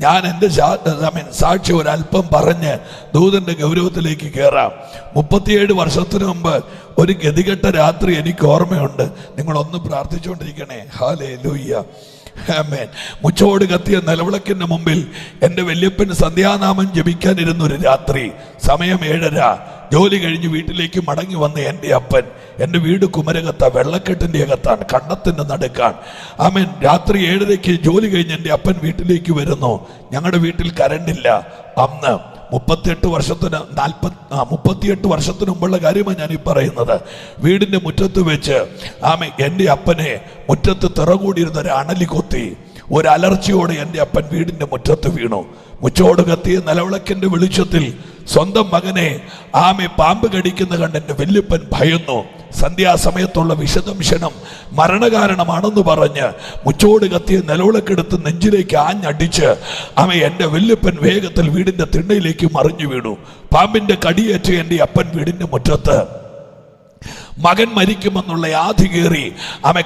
ഞാൻ എൻ്റെ സാക്ഷി ഒരല്പം പറഞ്ഞ് ദൂതൻ്റെ ഗൗരവത്തിലേക്ക് കയറാം. 37 വർഷത്തിന് മുമ്പ് ഒരു ഗതികെട്ട രാത്രി എനിക്ക് ഓർമ്മയുണ്ട്. നിങ്ങളൊന്ന് പ്രാർത്ഥിച്ചുകൊണ്ടിരിക്കണേ. ഹല്ലേലൂയ, ആമേൻ. മുച്ചോട് കത്തിയ നിലവിളക്കിൻ്റെ മുമ്പിൽ എൻ്റെ വല്യപ്പൻ സന്ധ്യാനാമം ജപിക്കാനിരുന്നൊരു രാത്രി. സമയം 7:30. ജോലി കഴിഞ്ഞ് വീട്ടിലേക്ക് മടങ്ങി വന്ന് എൻ്റെ അപ്പൻ, എൻ്റെ വീട് കുമരകത്ത, വെള്ളക്കെട്ടിൻ്റെ അകത്താണ്, കണ്ടത്തിൻ്റെ നടുക്കാൻ. ആമേൻ. രാത്രി 7:30 ജോലി കഴിഞ്ഞ് എൻ്റെ അപ്പൻ വീട്ടിലേക്ക് വരുന്നു. ഞങ്ങളുടെ വീട്ടിൽ കരണ്ടില്ല. അന്ന് 38 വർഷത്തിന് മുമ്പുള്ള കാര്യമാണ് ഞാനീ പറയുന്നത്. വീടിൻ്റെ മുറ്റത്ത് വെച്ച് എൻ്റെ അപ്പനെ മുറ്റത്ത് തിറകൂടിയിരുന്ന ഒരു അണലി കൊത്തി. ഒരലർച്ചയോടെ എൻ്റെ അപ്പൻ വീടിൻ്റെ മുറ്റത്ത് വീണു. മുച്ചോട് കത്തിയ നിലവിളക്കിൻ്റെ വെളിച്ചത്തിൽ സ്വന്തം മകനെ പാമ്പ് കടിക്കുന്ന കണ്ട് എൻ്റെ വല്യപ്പൻ ഭയന്നു. സന്ധ്യാസമയത്തുള്ള വിഷദംശനം മരണകാരണമാണെന്ന് പറഞ്ഞ് മുച്ചോട് കത്തിയ നിലവിളക്കെടുത്ത് നെഞ്ചിലേക്ക് ആഞ്ഞടിച്ച് എൻ്റെ വല്യപ്പൻ വേഗത്തിൽ വീടിൻ്റെ തിണ്ണയിലേക്ക് മറിഞ്ഞു വീണു. പാമ്പിൻ്റെ കടിയേറ്റ് എൻ്റെ അപ്പൻ വീടിൻ്റെ മുറ്റത്ത്. മകൻ മരിക്കുമെന്നുള്ള ആധി കയറി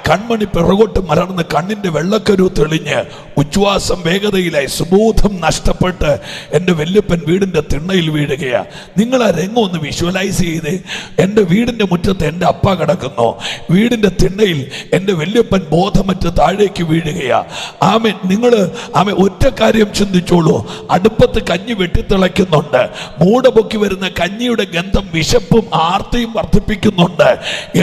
കൺമണി പിറകോട്ട് മലർന്ന് കണ്ണിൻ്റെ വെള്ളക്കരു തെളിഞ്ഞ് ഉച്ഛ്വാസം വേഗതയിലായി സുബോധം നഷ്ടപ്പെട്ട് എൻ്റെ വല്യപ്പൻ വീടിൻ്റെ തിണ്ണയിൽ വീഴുകയാണ്. നിങ്ങൾ ആ രംഗം ഒന്ന് വിഷ്വലൈസ് ചെയ്തേ. എൻ്റെ വീടിൻ്റെ മുറ്റത്ത് എൻ്റെ അപ്പ കിടക്കുന്നു, വീടിൻ്റെ തിണ്ണയിൽ എൻ്റെ വല്യപ്പൻ ബോധമറ്റ് താഴേക്ക് വീഴുകയാണ്. നിങ്ങൾ ഒറ്റ കാര്യം ചിന്തിച്ചോളൂ. അടുപ്പത്ത് കഞ്ഞി വെട്ടിത്തിളയ്ക്കുന്നുണ്ട്. മൂട പൊക്കി വരുന്ന കഞ്ഞിയുടെ ഗന്ധം വിശപ്പും ആർത്തിയും വർദ്ധിപ്പിക്കുന്നുണ്ട്.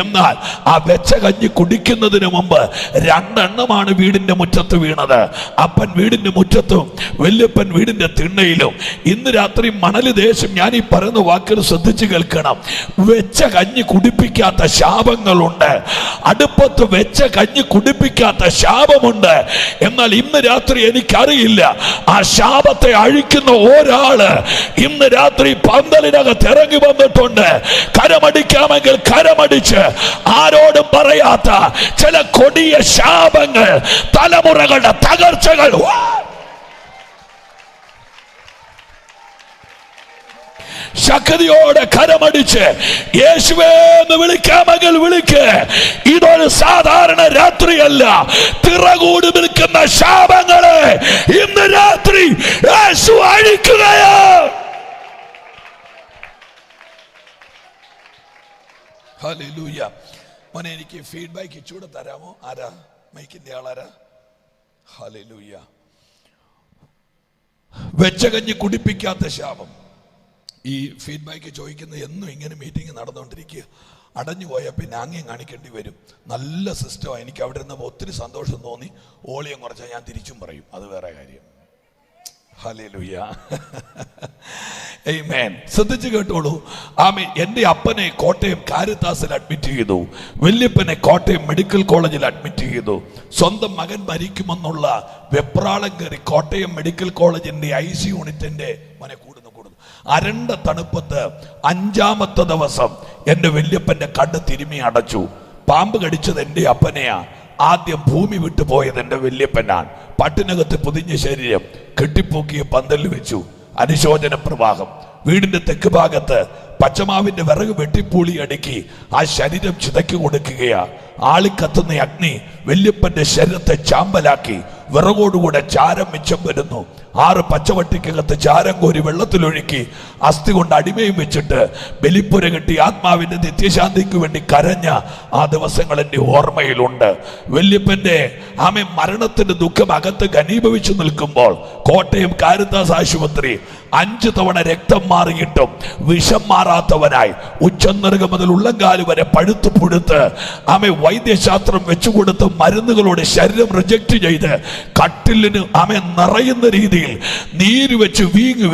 എന്നാൽ ആ വെച്ച കഞ്ഞി കുടിക്കുന്നതിന് മുമ്പ് 2 എണ്ണമാണ് വീടിന്റെ മുറ്റത്ത് വീണത്. അപ്പൻ വീടിന്റെ മുറ്റത്തും വല്യപ്പൻ വീടിന്റെ തിണ്ണയിലും. ഇന്ന് രാത്രി മണല് ദേശം ഞാൻ ഈ പറയുന്ന വാക്കുകൾ ശ്രദ്ധിച്ചു കേൾക്കണം. വെച്ച കഞ്ഞി കുടിപ്പിക്കാത്ത ശാപങ്ങളുണ്ട്. അടുപ്പത്ത് വെച്ച കഞ്ഞി കുടിപ്പിക്കാത്ത ശാപമുണ്ട്. എന്നാൽ ഇന്ന് രാത്രി എനിക്കറിയില്ല, ആ ശാപത്തെ അഴിക്കുന്ന ഒരാള് ഇന്ന് രാത്രി പന്തലിനകത്ത് ഇറങ്ങി വന്നിട്ടുണ്ട്. കരമടിക്കാമെങ്കിൽ കരമടിച്ച് ആരോടും പറയാത്ത ചില കൊടിയ ശാപങ്ങൾ, തലമുറകളുടെ തകർച്ചകൾ ശക്തിയോടെ കരമടിച്ച് യേശുവേ എന്ന് വിളിക്കാമെങ്കിൽ വിളിക്ക്. ഇതൊരു സാധാരണ രാത്രിയല്ല. തിറകൂടി നിൽക്കുന്ന ശാപങ്ങളെ ഇന്ന് രാത്രി യേശു അഴിക്കുകയാ. ഹല്ലേലൂയ. മോനെ, എനിക്ക് ഫീഡ്ബാക്ക് ഇച്ചൂടെ തരാമോ? ആരാ മൈക്കിന്റെ ആളാരാ? ഹല്ലേലൂയ. വെച്ച കഞ്ഞി കുടിപ്പിക്കാത്ത ശാപം. ഈ ഫീഡ്ബാക്ക് ചോദിക്കുന്ന എന്നും ഇങ്ങനെ മീറ്റിംഗ് നടന്നുകൊണ്ടിരിക്കുക. അടഞ്ഞു പോയാൽ പിന്നെ ആംഗ്യം കാണിക്കേണ്ടി വരും. നല്ല സിസ്റ്റമാണ്. എനിക്ക് അവിടെ ഇരുന്നപ്പോൾ ഒത്തിരി സന്തോഷം തോന്നി. ഓളിയം കുറച്ചാൽ ഞാൻ തിരിച്ചും പറയും, അത് വേറെ കാര്യം. ഹല്ലേലൂയ, ആമേൻ. ശ്രദ്ധിച്ചു കേട്ടോളൂ. എൻ്റെ അപ്പനെ കോട്ടയം കാരിത്താസിൽ അഡ്മിറ്റ് ചെയ്തു. വല്യപ്പനെ കോട്ടയം മെഡിക്കൽ കോളേജിൽ അഡ്മിറ്റ് ചെയ്തു. സ്വന്തം മകൻ മരിക്കുമെന്നുള്ള വെപ്രാളം കയറി കോട്ടയം മെഡിക്കൽ കോളേജിന്റെ IC യൂണിറ്റിന്റെ കൂടുന്നു. അരണ്ട തണുപ്പത്ത് 5-ാമത്തെ ദിവസം എൻ്റെ വല്യപ്പന്റെ കണ്ണ് തിരുമ്മി അടച്ചു. പാമ്പ് കടിച്ചത് എൻ്റെ അപ്പനെയാ. ആദ്യം ഭൂമി വിട്ടു പോയത് എൻ്റെ വല്യപ്പനാണ്. പട്ടിനകത്ത് പൊതിഞ്ഞ ശരീരം കെട്ടിപ്പൊക്കിയ പന്തലിൽ വെച്ചു. അനുശോചന പ്രവാഹം. വീടിന്റെ തെക്ക് ഭാഗത്ത് പച്ചമാവിന്റെ വിറക് വെട്ടിപ്പൂളി അടുക്കി ആ ശരീരം ചിതയ്ക്ക് കൊടുക്കുകയാ. ആളിക്കത്തുന്ന അഗ്നി വല്യപ്പന്റെ ശരീരത്തെ ചാമ്പലാക്കി. വിറകോടുകൂടെ ചാരം മിച്ചം വരുന്നു. 6 പച്ചവട്ടിക്കകത്ത് ചാരം കോരി വെള്ളത്തിലൊഴുക്കി അസ്ഥി കൊണ്ട് അടിമയും വെച്ചിട്ട് ബലിപ്പുര കെട്ടി ആത്മാവിന്റെ നിത്യശാന്തിക്ക് വേണ്ടി കരഞ്ഞ ആ ദിവസങ്ങൾ എൻ്റെ ഓർമ്മയിലുണ്ട്. വല്യപ്പന്റെ മരണത്തിന്റെ ദുഃഖം അകത്ത് ഘനീഭവിച്ചു നിൽക്കുമ്പോൾ കോട്ടയം കാരിത്താസ് ആശുപത്രി 5 തവണ രക്തം മാറിയിട്ടും വിഷം മാറാത്തവനായി ഉച്ചനറുക മുതൽ ഉള്ളങ്കാല് വരെ പഴുത്തു പുഴുത്ത് വൈദ്യശാസ്ത്രം വെച്ചുകൊടുത്ത മരുന്നുകളോട് ശരീരം റിജക്ട് ചെയ്ത് കട്ടിലിന് നിറയുന്ന രീതിയിൽ നീര് വെച്ച്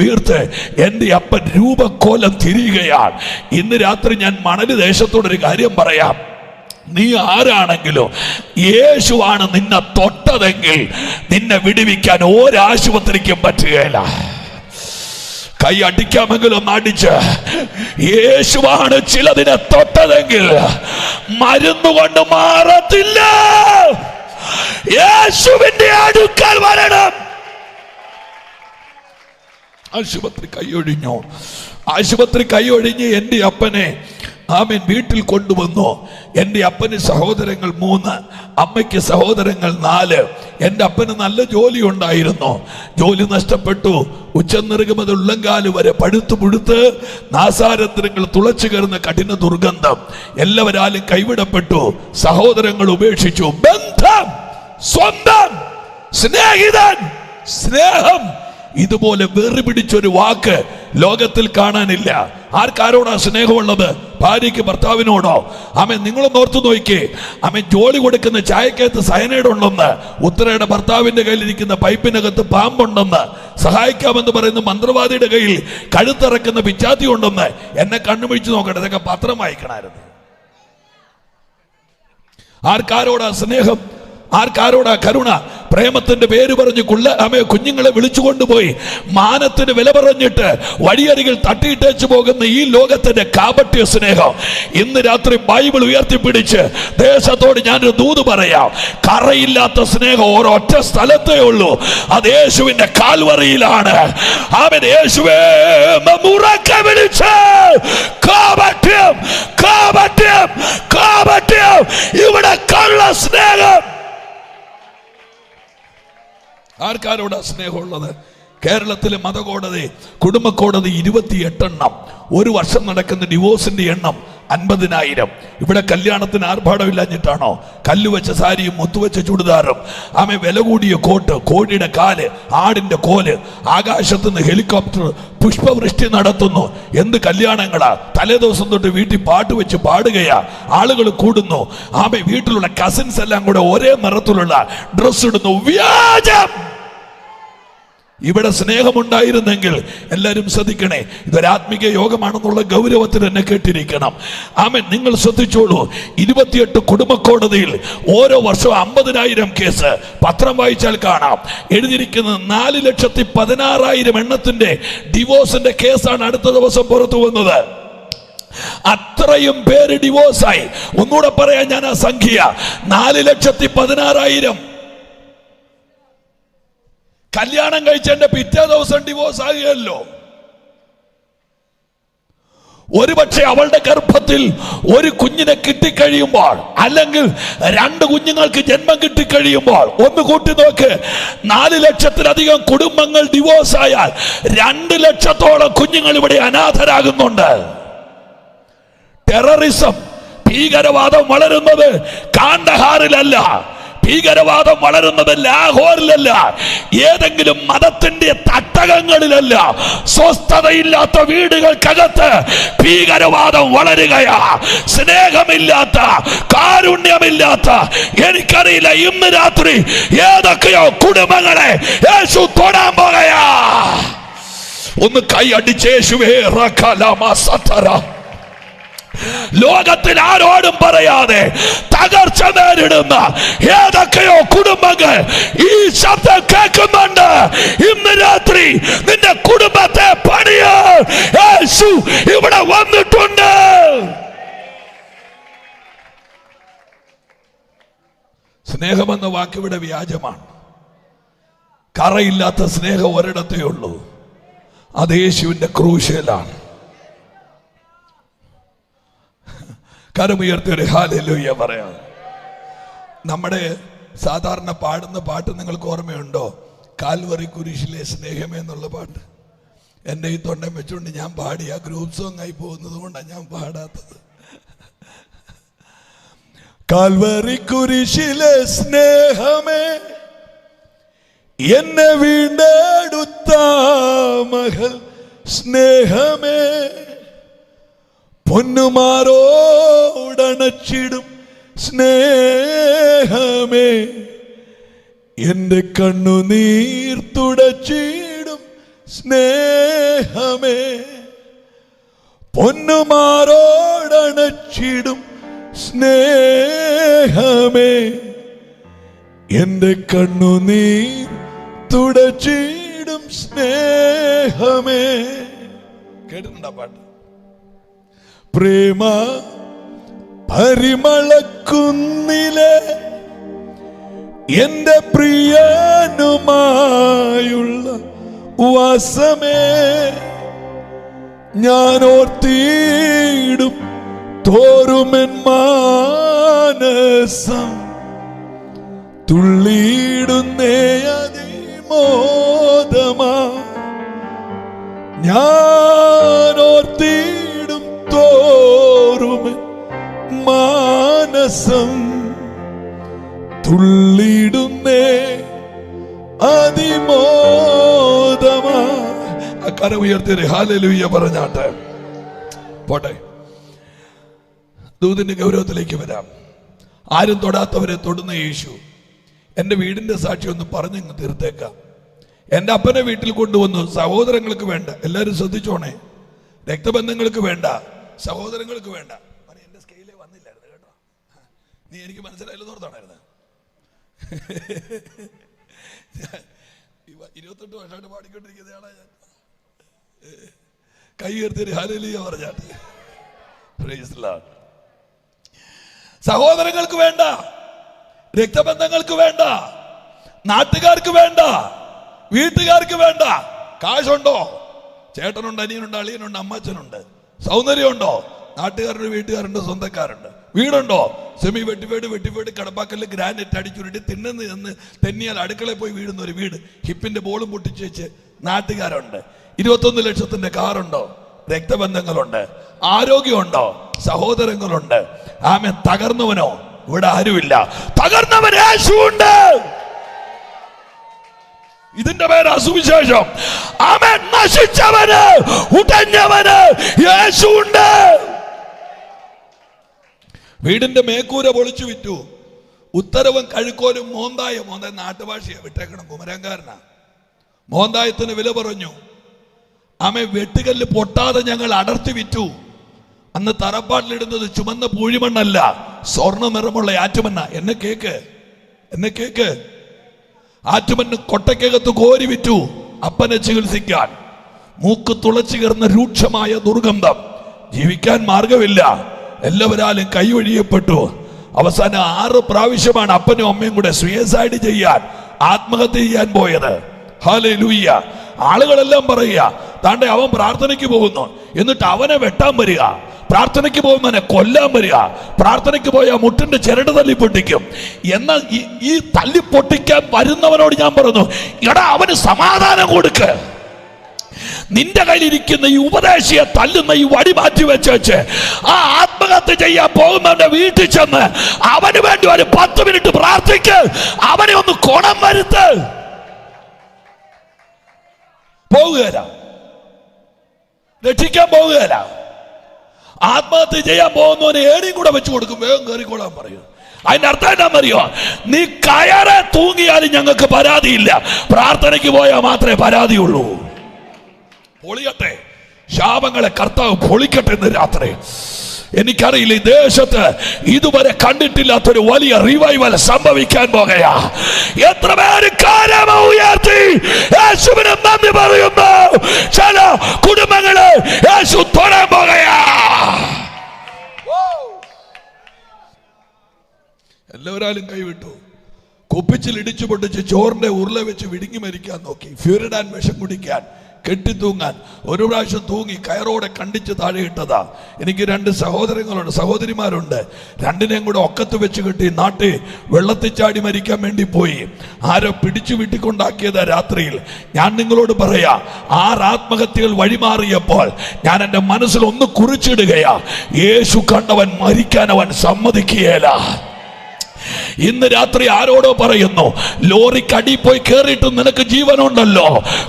വീർത്ത് എൻ്റെ അപ്പൻ രൂപക്കോലം തിരിയുകയാണ്. ഇന്ന് രാത്രി ഞാൻ മണല് ദേശത്തോടൊരു കാര്യം പറയാം. നീ ആരാണെങ്കിലും യേശുവാണ് നിന്നെ തൊട്ടതെങ്കിൽ നിന്നെ വിടുവിക്കാൻ ഒരാശുപത്രിക്കും പറ്റുകയില്ല. കൈ അടിക്കാമെങ്കിലും അടിച്ച് യേശുവാണ് ചിലതിനെ തൊട്ടതെങ്കിൽ മരുന്നുകൊണ്ട് മാറത്തില്ല. യേശുവിന്റെ അടുക്കൽ വരണം. ആശുപത്രി കൈയൊഴിഞ്ഞു. എൻ്റെ അപ്പനെ ആമേൻ വീട്ടിൽ കൊണ്ടുവന്നു. എൻ്റെ അപ്പന് സഹോദരങ്ങൾ 3, അമ്മയ്ക്ക് സഹോദരങ്ങൾ 4. എൻ്റെ അപ്പന് നല്ല ജോലി ഉണ്ടായിരുന്നു. ജോലി നഷ്ടപ്പെട്ടു. ഉച്ചനിറുകുമത് ഉള്ളങ്കാല് വരെ പഴുത്തു പുഴുത്ത് നാസാരന്ധ്രങ്ങൾ തുളച്ചു കയറുന്ന കഠിന ദുർഗന്ധം. എല്ലാവരാലും കൈവിടപ്പെട്ടു. സഹോദരങ്ങൾ ഉപേക്ഷിച്ചു. ബന്ധം, സ്വന്തം, സ്നേഹിതൻ, സ്നേഹം, ഇതുപോലെ വെറി പിടിച്ചൊരു വാക്ക് ലോകത്തിൽ കാണാനില്ല. ആർക്കാരോടാ സ്നേഹമുള്ളത്? ഭാര്യയ്ക്ക് ഭർത്താവിനോടോ? ആമേൻ. നിങ്ങളൊന്ന് ഓർത്തു നോക്കിക്കേ. ആമേൻ. ജോലി കൊടുക്കുന്ന ചായക്കകത്ത് സയനൈഡ് ഉണ്ടെന്ന്, ഉത്തരയുടെ ഭർത്താവിന്റെ കയ്യിലിരിക്കുന്ന പൈപ്പിനകത്ത് പാമ്പുണ്ടെന്ന്, സഹായിക്കാമെന്ന് പറയുന്ന മന്ത്രവാദിയുടെ കയ്യിൽ കഴുത്തിറക്കുന്ന പിച്ചാത്തി ഉണ്ടെന്ന്. എന്നെ കണ്ണുപിടിച്ച് നോക്കട്ടെ, ഇതൊക്കെ പത്രം വായിക്കണമായിരുന്നു. ആർക്കാരോടാ സ്നേഹം? ആർക്കാരോടാ കരുണ? പ്രേമത്തിന്റെ പേര് പറഞ്ഞ് കുഞ്ഞുങ്ങളെ വിളിച്ചുകൊണ്ടുപോയി മാനത്തിന് വില പറഞ്ഞിട്ട് വഴിയരികിൽ തട്ടിയിട്ടേച്ചു പോകുന്ന ഈ ലോകത്തിന്റെ കാപട്യ സ്നേഹം. ഇന്ന് രാത്രി ബൈബിൾ ഉയർത്തിപ്പിടിച്ച് ദേശത്തോട് ഞാനൊരു ദൂത് പറയാം. കറയില്ലാത്ത സ്നേഹം ഒരൊറ്റ സ്ഥലത്തേ ഉള്ളൂ. അത് യേശുവിന്റെ കാൽവറിയിലാണ്. അവൻ യേശുവേ ഉറക്കെ വിളിച്ച് കാപട്യം, കാപട്യം, കാപട്യം, ഇവിടെ കള്ള സ്നേഹം. ആർക്കാരോടാ സ്നേഹമുള്ളത്? കേരളത്തിലെ മതകോടതി, കുടുംബ കോടതി 28 എണ്ണം. ഒരു വർഷം നടക്കുന്ന ഡിവോഴ്സിന്റെ എണ്ണം 50,000. ഇവിടെ കല്യാണത്തിന് ആർഭാടമില്ലാഞ്ഞിട്ടാണോ? കല്ലുവെച്ച സാരിയും മുത്തുവെച്ച ചുടിദാറും, ആമേ വില കൂടിയ കോട്ട്, കോഴിയുടെ കാല്, ആടിന്റെ കോല്, ആകാശത്ത് നിന്ന് ഹെലികോപ്റ്റർ പുഷ്പവൃഷ്ടി നടത്തുന്നു. എന്ത് കല്യാണങ്ങളാ! തലേ ദിവസം തൊട്ട് വീട്ടിൽ പാട്ട് വെച്ച് പാടുകയാ. ആളുകൾ കൂടുന്നു. ആമേ വീട്ടിലുള്ള കസിൻസ് എല്ലാം കൂടെ ഒരേ നിറത്തിലുള്ള ഡ്രസ് ഇടുന്നു. വ്യാജം. ഇവിടെ സ്നേഹമുണ്ടായിരുന്നെങ്കിൽ എല്ലാവരും ശ്രദ്ധിക്കണേ, ഇതൊരാത്മീക യോഗമാണെന്നുള്ള ഗൗരവത്തിൽ എന്നെ കേട്ടിരിക്കണം. ആമേൻ. നിങ്ങൾ ശ്രദ്ധിച്ചോളൂ. 28 കുടുംബ കോടതിയിൽ ഓരോ വർഷവും 50,000 കേസ്. പത്രം വായിച്ചാൽ കാണാം. എഴുതിയിരിക്കുന്നത് 4,16,000 എണ്ണത്തിന്റെ ഡിവോഴ്സിന്റെ കേസാണ് അടുത്ത ദിവസം പുറത്തു വന്നത്. അത്രയും പേര് ഡിവോഴ്സായി. ഒന്നുകൂടെ പറയാൻ ഞാൻ ആ സംഖ്യ 4,16,000. കല്യാണം കഴിച്ചെന്റെ പിറ്റേ ദിവസം ഡിവോഴ്സ് ആകുകയല്ലോ. ഒരുപക്ഷെ അവളുടെ ഗർഭത്തിൽ ഒരു കുഞ്ഞിനെ കിട്ടിക്കഴിയുമ്പോൾ, അല്ലെങ്കിൽ 2 കുഞ്ഞുങ്ങൾക്ക് ജന്മം കിട്ടിക്കഴിയുമ്പോൾ, ഒന്ന് കൂട്ടി നോക്ക്, 4 ലക്ഷത്തിലധികം കുടുംബങ്ങൾ ഡിവോഴ്സ് ആയാൽ 2 ലക്ഷത്തോളം കുഞ്ഞുങ്ങൾ ഇവിടെ അനാഥരാകുന്നുണ്ട്. ടെററിസം, ഭീകരവാദം വളരുന്നത് കാണ്ഡഹാറിലല്ല, ഭീകരവാദം വളരുന്നത് ലാഹോറിലല്ല, ഏതെങ്കിലും മതത്തിന്റെ തട്ടകങ്ങളിലല്ല. സ്വസ്ഥതയില്ലാത്ത വീടുകൾക്കകത്ത് ഭീകരവാദം വളരുകയാ. സ്നേഹമില്ലാത്ത, കാരുണ്യമില്ലാത്ത, എനിക്കറിയില്ല ഇന്ന് രാത്രി ഏതൊക്കെയോ കുടുംബങ്ങളെ യേശു തൊടാൻ പോകയാ. ഒന്ന് കൈ അടിച്ച് യേശുവേ റഖലമസതറ. ലോകത്തിൽ ആരോടും പറയാതെ തകർച്ച നേരിടുന്ന ഏതൊക്കെയോ കുടുംബങ്ങൾ ഈ ശബ്ദം കേൾക്കുന്നുണ്ട്. ഇന്ന് രാത്രി നിന്റെ കുടുംബത്തെ പണിയാൻ യേശു ഇവിടെ വന്നിട്ടുണ്ട്. സ്നേഹമെന്ന വാക്കിവിടെ വ്യാജമാണ്. കറയില്ലാത്ത സ്നേഹം ഒരിടത്തേ ഉള്ളൂ. അത് യേശുവിന്റെ ക്രൂശിലാണ്. കരമുയർത്തി ഒരു ഹല്ലേലൂയ പറയാം. നമ്മുടെ സാധാരണ പാടുന്ന പാട്ട് നിങ്ങൾക്ക് ഓർമ്മയുണ്ടോ? കാൽവറി കുരിശിലെ സ്നേഹമേ എന്നുള്ള പാട്ട്. എൻ്റെ ഈ തൊണ്ടം വെച്ചുകൊണ്ട് ഞാൻ പാടി. ആ ഗ്രൂപ്പ് സോങ് ആയി പോകുന്നത് കൊണ്ടാണ് ഞാൻ പാടാത്തത്. കാൽവറി കുരിശിലെ സ്നേഹമേ, എന്നെ വീണ്ടെടുത്ത മകൾ സ്നേഹമേ, പൊന്നുമാരോടണച്ചിടും സ്നേഹമേ, എന്റെ കണ്ണുനീർ തുടച്ചിടും സ്നേഹമേ, പൊന്നുമാരോടണച്ചിടും സ്നേഹമേ, എന്റെ കണ്ണുനീർ തുടച്ചിടും സ്നേഹമേ. കേട്ടിട്ടുണ്ടോ പാട്ട്? പ്രേമ പരിമളക്കുന്നിലെ എന്റെ പ്രിയനുമായുള്ള വാസമേ, ഞാൻ ഓർത്തിടും തോറുമെൻ മാനസം തുള്ളിയിടുന്നേ അതിമോദമാ ഞാൻ ഓർത്തിടും തോറുമെൻ മാനസം തുള്ളിടുന്നേ അതിമോദമാ. ആ കരം ഉയർത്തി ഹല്ലേലൂയ പറഞ്ഞാട്ടെ. പോട്ടെ, ദൂതിന്റെ ഗൗരവത്തിലേക്ക് വരാം. ആരും തൊടാത്തവരെ തൊടുന്ന യേശു. എൻ്റെ വീടിന്റെ സാക്ഷി ഒന്ന് പറഞ്ഞങ്ങ് തീർത്തേക്കാം. എൻ്റെ അപ്പനെ വീട്ടിൽ കൊണ്ടുവന്നു. സഹോദരങ്ങൾക്ക് വേണ്ട, എല്ലാവരും ശ്രദ്ധിച്ചോണേ. രക്തബന്ധങ്ങൾക്ക് വേണ്ട, സഹോദരങ്ങൾക്ക് വേണ്ട. എൻ്റെ സ്കെയിലേ വന്നില്ലായിരുന്നു കേട്ടോ. നീ എനിക്ക് മനസ്സിലായില്ലെന്ന് ഓർത്താണായിരുന്നു. 28 വർഷമായിട്ട് പാടിക്കൊണ്ടിരിക്കുന്നയാളാ ഞാൻ. കൈ ഉയർത്തി ഹല്ലേലൂയ പറഞ്ഞാട്ടെ. Price the Lord. സഹോദരങ്ങൾക്ക് വേണ്ട, രക്തബന്ധങ്ങൾക്ക് വേണ്ട, നാട്ടുകാർക്ക് വേണ്ട, വീട്ടുകാർക്ക് വേണ്ട. കാശുണ്ടോ? ചേട്ടനുണ്ട്, അനിയനുണ്ട്, അളിയനുണ്ട്, അമ്മച്ചനുണ്ട്. സൗന്ദര്യമുണ്ടോ? നാട്ടുകാരുണ്ട്, വീട്ടുകാരുണ്ട്, സ്വന്തക്കാരുണ്ട്. വീടുണ്ടോ? സെമി വെട്ടിഫേട് കടപ്പാക്കല്ല് ഗ്രാനൈറ്റ് അടിച്ചുരുട്ടി തിന്നുന്ന എന്ന് തെന്നിയാൽ അടുക്കളയിൽ പോയി വീഴുന്ന ഒരു വീട്. ഹിപ്പിന്റെ ബോളും പൊട്ടിച്ച് വെച്ച് നാട്ടുകാരുണ്ട്. 21 ലക്ഷത്തിന്റെ കാറുണ്ടോ? രക്തബന്ധങ്ങളുണ്ട്. ആരോഗ്യമുണ്ടോ? സഹോദരങ്ങളുണ്ട്. ആമേൻ. തകർന്നവനോ? ഇവിടെ ആരുമില്ല. തകർന്നവൻ യേശുവുണ്ട്. ഇതിന്റെ പേരാ സുവിശേഷം. ആമേൻ. നശിച്ചവന്, ഉടഞ്ഞവന് യേശുവുണ്ട്. വീടിന്റെ മേക്കൂര പൊളിച്ചു വിറ്റു. ഉത്തരവും കഴുക്കോലും മോന്തായം നാട്ടുഭാഷയെ വിട്ടേക്കണം, കുമരങ്കാരനാ. മോന്തായത്തിന് വില പറഞ്ഞു. ആമേ. വെട്ടുകല്ല് പൊട്ടാതെ ഞങ്ങൾ അടർത്തി വിറ്റു. അന്ന് തറപ്പാട്ടിലിടുന്നത് ചുമന്ന പൂഴിമണ്ണല്ല, സ്വർണ്ണ നിറമുള്ള ആറ്റുമണ്ണ. എന്നെ കേക്ക്. ആറ്റുമണ്ണ് കൊട്ടക്കകത്ത് കോരി വിറ്റു അപ്പനെ ചികിത്സിക്കാൻ. മൂക്ക് തുളച്ചു കയറുന്ന രൂക്ഷമായ ദുർഗന്ധം. ജീവിക്കാൻ മാർഗമില്ല. എല്ലാവരാലും കൈയൊഴിയപ്പെട്ടു. അവസാനം 6 പ്രാവശ്യമാണ് അപ്പനും അമ്മയും കൂടെ സൂയിസൈഡ് ചെയ്യാൻ, ആത്മഹത്യ ചെയ്യാൻ പോയത്. ഹല്ലേലൂയ. ആളുകളെല്ലാം പറയുക, താണ്ടെ അവൻ പ്രാർത്ഥനയ്ക്ക് പോകുന്നു, എന്നിട്ട് അവനെ വെട്ടാൻ വരിക. പ്രാർത്ഥനയ്ക്ക് പോകുന്നവനെ കൊല്ലാൻ വരിക. പ്രാർത്ഥനയ്ക്ക് പോയ മുട്ടിന്റെ ചിരട് തല്ലി പൊട്ടിക്കും. എന്നാൽ ഈ തല്ലി പൊട്ടിക്കാൻ വരുന്നവനോട് ഞാൻ പറഞ്ഞു, എടാ അവന് സമാധാനം കൊടുക്ക്. നിന്റെ കയ്യിലിരിക്കുന്ന ഈ ഉപദേശിയെ തല്ലുന്ന ഈ വടി മാറ്റി വെച്ച് ആ ആത്മഹത്യ ചെയ്യാൻ പോകുന്നവന്റെ വീട്ടിൽ ചെന്ന് അവന് വേണ്ടി ഒരു 10 മിനിറ്റ് പ്രാർത്ഥിക്ക്. അവനെ ഒന്ന് കോണം വരുത്ത്. പോകുകയില്ല, രക്ഷിക്കാൻ പോകുകയില്ല. ആത്മഹത്യ ചെയ്യാൻ പോകുന്നവന് ഏടിയും കൂടെ വെച്ചു കൊടുക്കും. വേഗം കയറിക്കോളാൻ പറയും. അതിന്റെ അർത്ഥം എന്താണെന്നറിയോ? നീ കയറെ തൂങ്ങിയാലും ഞങ്ങൾക്ക് പരാതിയില്ല, പ്രാർത്ഥനയ്ക്ക് പോയാൽ മാത്രമേ പരാതിയുള്ളൂ. പൊളിയട്ടെ, ശാപങ്ങളെ കർത്താവ് പൊളിക്കട്ടെ ഇന്ന് രാത്രി. എനിക്കറിയില്ല, ഈ ദേശത്ത് ഇതുവരെ കണ്ടിട്ടില്ലാത്തൊരു വലിയ റിവൈവൽ സംഭവിക്കാൻ പോകുകയാ. എത്ര പേര് കരം ഉയർത്തി യേശുവിന് നന്ദി പറയുന്നു. ചില കുടുംബങ്ങളെ യേശു തൊടാൻ പോകുകയാ. എല്ലാവരും കൈവിട്ടു. കുപ്പിച്ചിൽ ഇടിച്ചു പൊട്ടിച്ച് ചോറിന്റെ ഉരുള വെച്ച് വിഴുങ്ങി മരിക്കാൻ നോക്കി. ഫ്യൂരിഡാൻ വിഷം കുടിക്കാൻ, കെട്ടിത്തൂങ്ങാൻ. ഒരു പ്രാവശ്യം തൂങ്ങി കയറോടെ കണ്ടിച്ച് താഴെ ഇട്ടതാ. എനിക്ക് 2 സഹോദരങ്ങളുണ്ട്, സഹോദരിമാരുണ്ട്. രണ്ടിനെയും കൂടെ ഒക്കത്ത് വെച്ച് കെട്ടി നാട്ടിൽ വെള്ളത്തിൽ ചാടി മരിക്കാൻ വേണ്ടി പോയി. ആരോ പിടിച്ചു വീട്ടിക്കൊണ്ടാക്കിയതാ രാത്രിയിൽ. ഞാൻ നിങ്ങളോട് പറയാ, 6 ആത്മഹത്യകൾ വഴിമാറിയപ്പോൾ ഞാൻ എൻ്റെ മനസ്സിൽ ഒന്ന് കുറിച്ചിടുകയാ, യേശു കണ്ടവൻ മരിക്കാൻ അവൻ സമ്മതിക്കുകയില്ല. ഇന്ന് രാത്രി ആരോടോ പറയുന്നു, ലോറിക്കടി പോയി കേറിയിട്ട് നിനക്ക് ജീവനുണ്ടല്ലോ,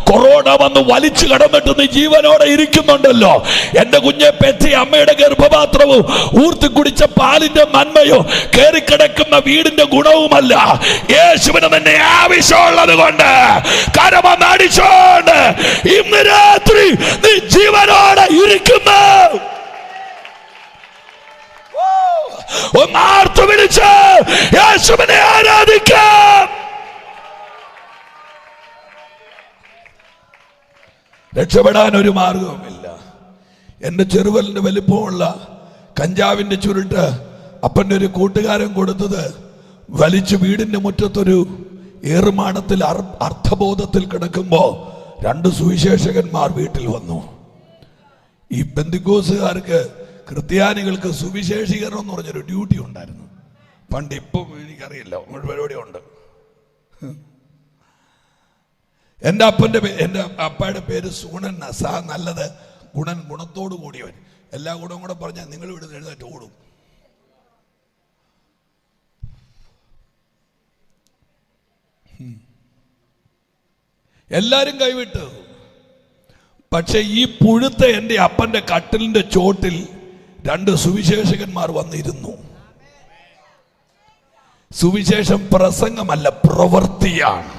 കൊറോണ വന്ന് വലിച്ചു കടന്നിട്ട് നീ ജീവനോടെ ഇരിക്കുന്നുണ്ടല്ലോ. എന്റെ കുഞ്ഞെ പെറ്റി അമ്മയുടെ ഗർഭപാത്രവും ഊർത്തി കുടിച്ച പാലിന്റെ നന്മയോ കേറിക്കിടക്കുന്ന വീടിന്റെ ഗുണവുമല്ല, യേശുവിന് നിന്നെ ആവശ്യമുള്ളത് കൊണ്ട് കരമടിച്ചോണ്ട് ഇന്ന് രാത്രി നീ ജീവനോടെ ഇരിക്കുന്നു. ഒന്നാർത്തു വിളിച്ച് യേശുവിനെ ആരാധിക്കാം. രക്ഷപ്പെടാൻ ഒരു മാർഗവുമില്ല. എൻ്റെ ചെറുവലിന്റെ വലിപ്പമുള്ള കഞ്ചാവിന്റെ ചുരുട്ട് അപ്പൻ്റെ ഒരു കൂട്ടുകാരൻ കൊടുത്തത് വലിച്ചു വീടിന്റെ മുറ്റത്തൊരു ഏറുമാടത്തിൽ അർത്ഥബോധത്തിൽ കിടക്കുമ്പോ 2 സുവിശേഷകന്മാർ വീട്ടിൽ വന്നു. ഈ പെന്തിക്കോസുകാർക്ക് ക്രിസ്ത്യാനികൾക്ക് സുവിശേഷീകരണം എന്ന് പറഞ്ഞൊരു ഡ്യൂട്ടി ഉണ്ടായിരുന്നു പണ്ട്. ഇപ്പം എനിക്കറിയില്ല, പരിപാടി ഉണ്ട്. എൻ്റെ അപ്പയുടെ പേര് സുഗുണൻ. നല്ലത്, ഗുണൻ, ഗുണത്തോട് കൂടിയവൻ. എല്ലാ ഗുണവും കൂടെ പറഞ്ഞാൽ നിങ്ങൾ ഇവിടെ എഴുന്നേറ്റ് ഓടും. എല്ലാരും കൈവിട്ടു. പക്ഷെ ഈ പുഴുത്ത എൻ്റെ അപ്പന്റെ കട്ടിലിന്റെ ചോട്ടിൽ 2 സുവിശേഷകന്മാർ വന്നിരുന്നു. സുവിശേഷം പ്രസംഗമല്ല, പ്രവൃത്തിയാണ്.